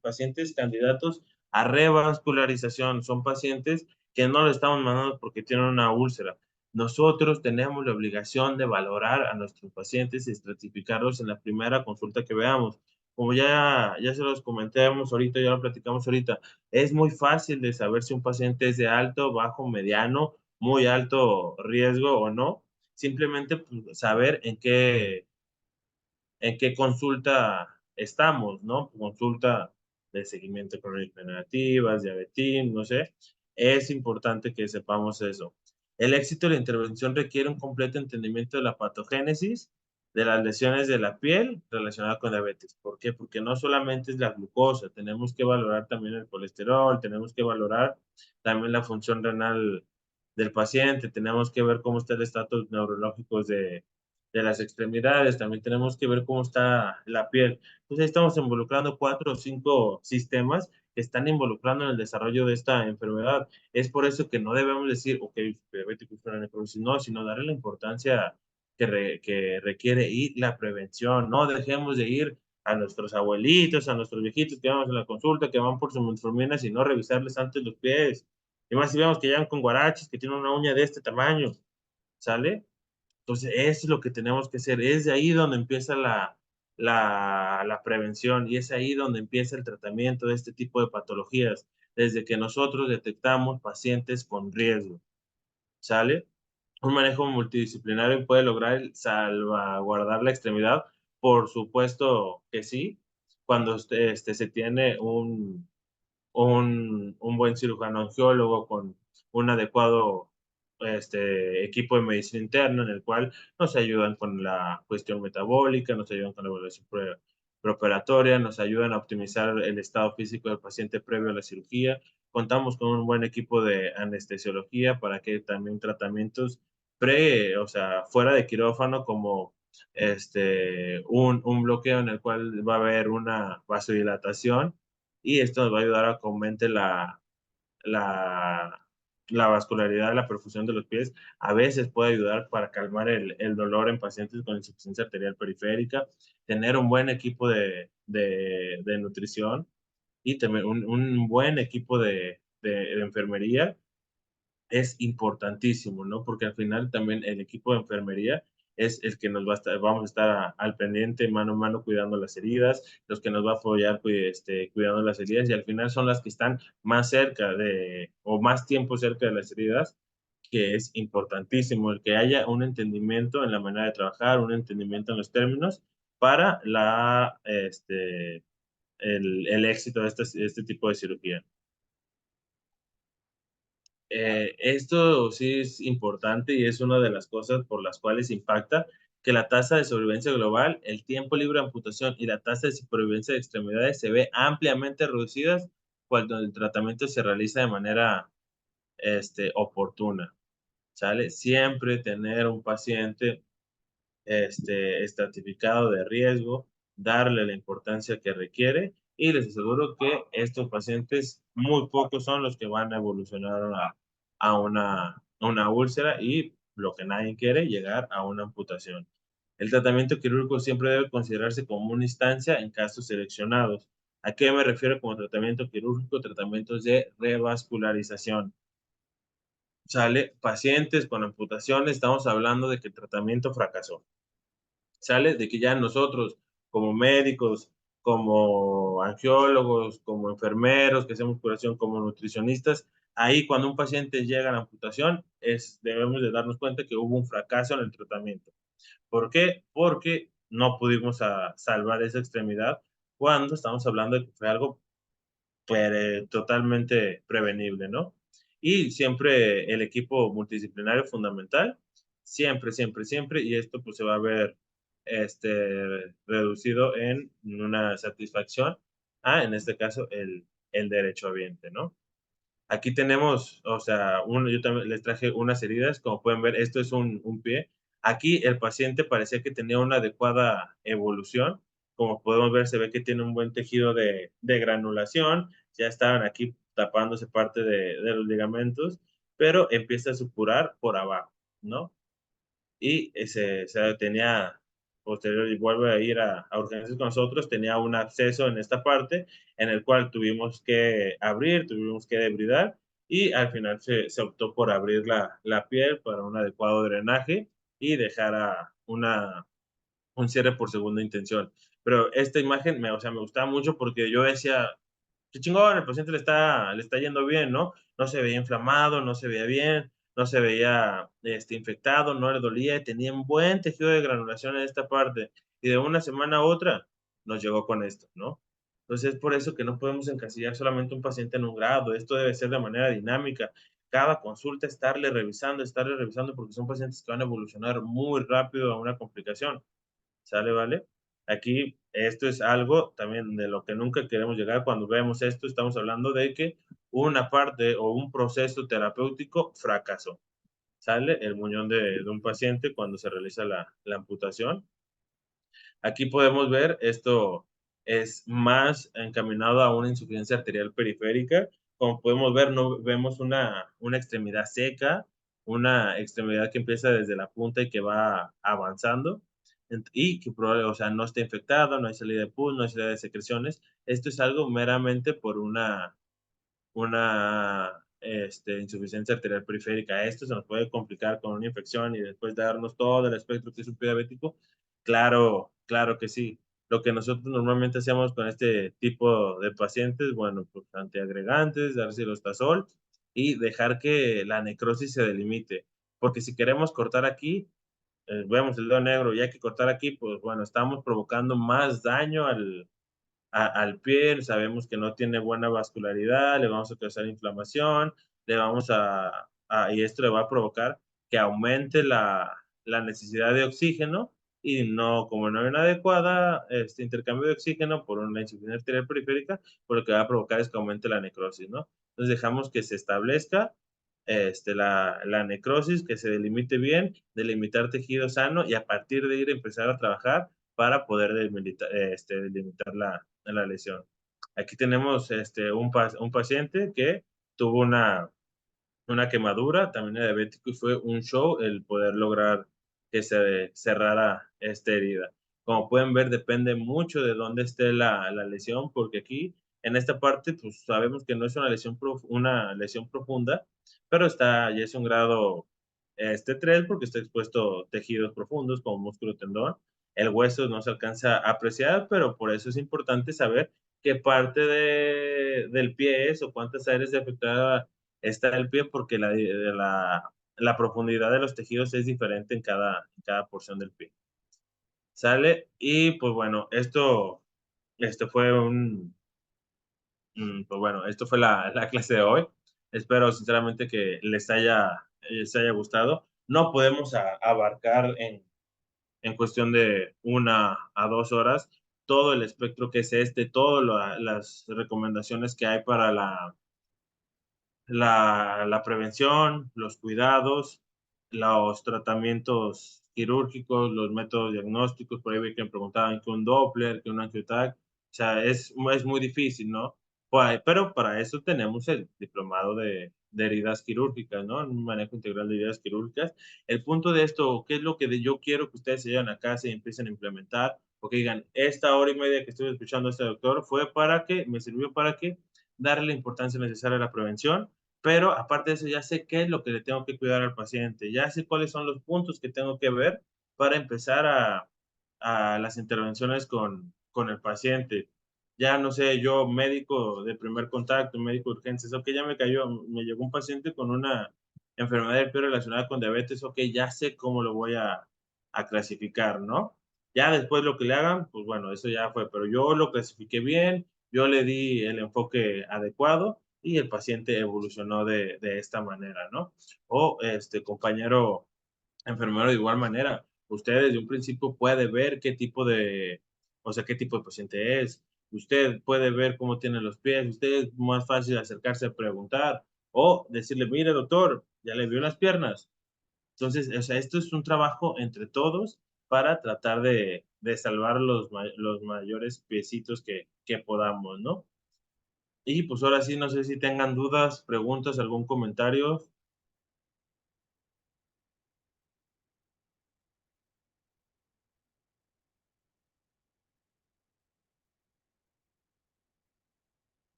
pacientes candidatos a revascularización, son pacientes que no lo estamos mandando porque tienen una úlcera. Nosotros tenemos la obligación de valorar a nuestros pacientes y estratificarlos en la primera consulta que veamos. Como ya se los comentamos ahorita, ya lo platicamos ahorita, es muy fácil de saber si un paciente es de alto, bajo, mediano, muy alto riesgo o no. Simplemente pues, saber en qué consulta estamos, ¿no? Consulta de seguimiento crónico degenerativas, diabetes, no sé. Es importante que sepamos eso. El éxito de la intervención requiere un completo entendimiento de la patogénesis de las lesiones de la piel relacionadas con diabetes. ¿Por qué? Porque no solamente es la glucosa, tenemos que valorar también el colesterol, tenemos que valorar también la función renal del paciente, tenemos que ver cómo está el estatus neurológico de las extremidades, también tenemos que ver cómo está la piel. Entonces, ahí estamos involucrando 4 o 5 sistemas que están involucrando en el desarrollo de esta enfermedad. Es por eso que no debemos decir, ok, diabético es una necrosis, no, sino darle la importancia que requiere y la prevención. No dejemos de ir a nuestros abuelitos, a nuestros viejitos que vamos a la consulta, que van por su metformina, sino revisarles antes los pies. Y más si vemos que llegan con guaraches, que tienen una uña de este tamaño, ¿sale? Entonces, eso es lo que tenemos que hacer. Es de ahí donde empieza la prevención y es ahí donde empieza el tratamiento de este tipo de patologías, desde que nosotros detectamos pacientes con riesgo. ¿Sale? Un manejo multidisciplinario puede lograr salvaguardar la extremidad. Por supuesto que sí, cuando se tiene un buen cirujano angiólogo con un adecuado equipo de medicina interna en el cual nos ayudan con la cuestión metabólica, nos ayudan con la evaluación preoperatoria, nos ayudan a optimizar el estado físico del paciente previo a la cirugía. Contamos con un buen equipo de anestesiología para que también tratamientos o sea, fuera de quirófano como un bloqueo en el cual va a haber una vasodilatación y esto nos va a ayudar a que aumente la, la vascularidad, la perfusión de los pies. A veces puede ayudar para calmar el dolor en pacientes con insuficiencia arterial periférica, tener un buen equipo de nutrición y también un buen equipo de enfermería es importantísimo, ¿no? Porque al final también el equipo de enfermería es el que nos va a estar, vamos a estar al pendiente, mano a mano, cuidando las heridas, los que nos va a apoyar cuidando las heridas, y al final son las que están más cerca o más tiempo cerca de las heridas, que es importantísimo, el que haya un entendimiento en la manera de trabajar, un entendimiento en los términos para el éxito de este tipo de cirugía. Esto sí es importante y es una de las cosas por las cuales impacta que la tasa de sobrevivencia global, el tiempo libre de amputación y la tasa de supervivencia de extremidades se ve ampliamente reducidas cuando el tratamiento se realiza de manera oportuna. ¿Sale? Siempre tener un paciente estratificado de riesgo, darle la importancia que requiere, y les aseguro que estos pacientes, muy pocos son los que van a evolucionar a una úlcera y lo que nadie quiere, llegar a una amputación. El tratamiento quirúrgico siempre debe considerarse como una instancia en casos seleccionados. ¿A qué me refiero como tratamiento quirúrgico? Tratamientos de revascularización. Sale pacientes con amputaciones, estamos hablando de que el tratamiento fracasó. Sale de que ya nosotros, como médicos, como angiólogos, como enfermeros que hacemos curación, como nutricionistas, ahí cuando un paciente llega a la amputación, debemos de darnos cuenta que hubo un fracaso en el tratamiento. ¿Por qué? Porque no pudimos salvar esa extremidad cuando estamos hablando de que fue algo totalmente prevenible, ¿no? Y siempre el equipo multidisciplinario fundamental, siempre, siempre, siempre, y esto pues se va a ver reducido en una satisfacción en este caso, el derechohabiente, ¿no? Aquí tenemos, o sea, yo también les traje unas heridas, como pueden ver, esto es un pie. Aquí el paciente parecía que tenía una adecuada evolución. Como podemos ver, se ve que tiene un buen tejido de granulación. Ya estaban aquí tapándose parte de los ligamentos, pero empieza a supurar por abajo, ¿no? Y tenía posterior y vuelve a ir a urgencias con nosotros, tenía un absceso en esta parte en el cual tuvimos que abrir, tuvimos que debridar y al final se optó por abrir la piel para un adecuado drenaje y dejar un cierre por segunda intención. Pero esta imagen me gustaba mucho porque yo decía, qué chingón, el paciente le está yendo bien, ¿no? No se veía inflamado, no se veía bien, no se veía infectado, no le dolía, tenía un buen tejido de granulación en esta parte. Y de una semana a otra nos llegó con esto, ¿no? Entonces es por eso que no podemos encasillar solamente un paciente en un grado, esto debe ser de manera dinámica. Cada consulta estarle revisando, porque son pacientes que van a evolucionar muy rápido a una complicación. ¿Sale, vale? Aquí esto es algo también de lo que nunca queremos llegar. Cuando vemos esto, estamos hablando de que una parte o un proceso terapéutico fracasó. ¿Sale? El muñón de un paciente cuando se realiza la amputación. Aquí podemos ver, esto es más encaminado a una insuficiencia arterial periférica. Como podemos ver, no vemos una extremidad seca, una extremidad que empieza desde la punta y que va avanzando y que o sea, no está infectada, no hay salida de pus, no hay salida de secreciones. Esto es algo meramente por una insuficiencia arterial periférica. Esto se nos puede complicar con una infección y después darnos todo el espectro que es un pie diabético. Claro, claro que sí. Lo que nosotros normalmente hacemos con este tipo de pacientes, bueno, pues antiagregantes, dar cilostazol y dejar que la necrosis se delimite. Porque si queremos cortar aquí, vemos el dedo negro y hay que cortar aquí, pues bueno, estamos provocando más daño al pie, sabemos que no tiene buena vascularidad, le vamos a causar inflamación, y esto le va a provocar que aumente la necesidad de oxígeno y no, como no hay una adecuada intercambio de oxígeno por una insuficiencia arterial periférica, pues lo que va a provocar es que aumente la necrosis, ¿no? Entonces dejamos que se establezca la necrosis, que se delimite bien, delimitar tejido sano y a partir de ahí empezar a trabajar para poder delimitar la lesión. Aquí tenemos un paciente que tuvo una quemadura, también era diabético y fue un show el poder lograr que se cerrara esta herida. Como pueden ver, depende mucho de dónde esté la lesión, porque aquí En esta parte, pues sabemos que no es una lesión profunda, pero ya es un grado 3 porque está expuesto tejidos profundos como músculo, tendón. El hueso no se alcanza a apreciar, pero por eso es importante saber qué parte del pie es o cuántas áreas de afectada está el pie, porque la profundidad de los tejidos es diferente en cada porción del pie. ¿Sale? Y pues bueno, esto fue pues bueno, esto fue la clase de hoy. Espero sinceramente que les haya gustado. No podemos abarcar en cuestión de 1 a 2 horas todo el espectro que es todas las recomendaciones que hay para la prevención, los cuidados, los tratamientos quirúrgicos, los métodos diagnósticos. Por ahí vi que me preguntaban que un Doppler, que un AngioTac. O sea, es muy difícil, ¿no? Pero para eso tenemos el diplomado de heridas quirúrgicas, ¿no? Un manejo integral de heridas quirúrgicas. El punto de esto, ¿qué es lo que yo quiero que ustedes se lleven a casa y empiecen a implementar? O que digan, esta hora y media que estuve escuchando a este doctor me sirvió para que darle la importancia necesaria a la prevención, pero aparte de eso ya sé qué es lo que le tengo que cuidar al paciente, ya sé cuáles son los puntos que tengo que ver para empezar a las intervenciones con el paciente. Ya no sé, yo médico de primer contacto, médico de urgencias, ok, me llegó un paciente con una enfermedad del pie relacionada con diabetes, ok, ya sé cómo lo voy a clasificar, ¿no? Ya después lo que le hagan, pues bueno, eso ya fue, pero yo lo clasifiqué bien, yo le di el enfoque adecuado y el paciente evolucionó de esta manera, ¿no? O compañero enfermero, de igual manera, usted desde un principio puede ver qué tipo de paciente es, usted puede ver cómo tiene los pies, usted es más fácil acercarse a preguntar o decirle, mire doctor, ya le vio las piernas. Entonces, o sea, esto es un trabajo entre todos para tratar de salvar los mayores piecitos que podamos, ¿no? Y pues ahora sí, no sé si tengan dudas, preguntas, algún comentario.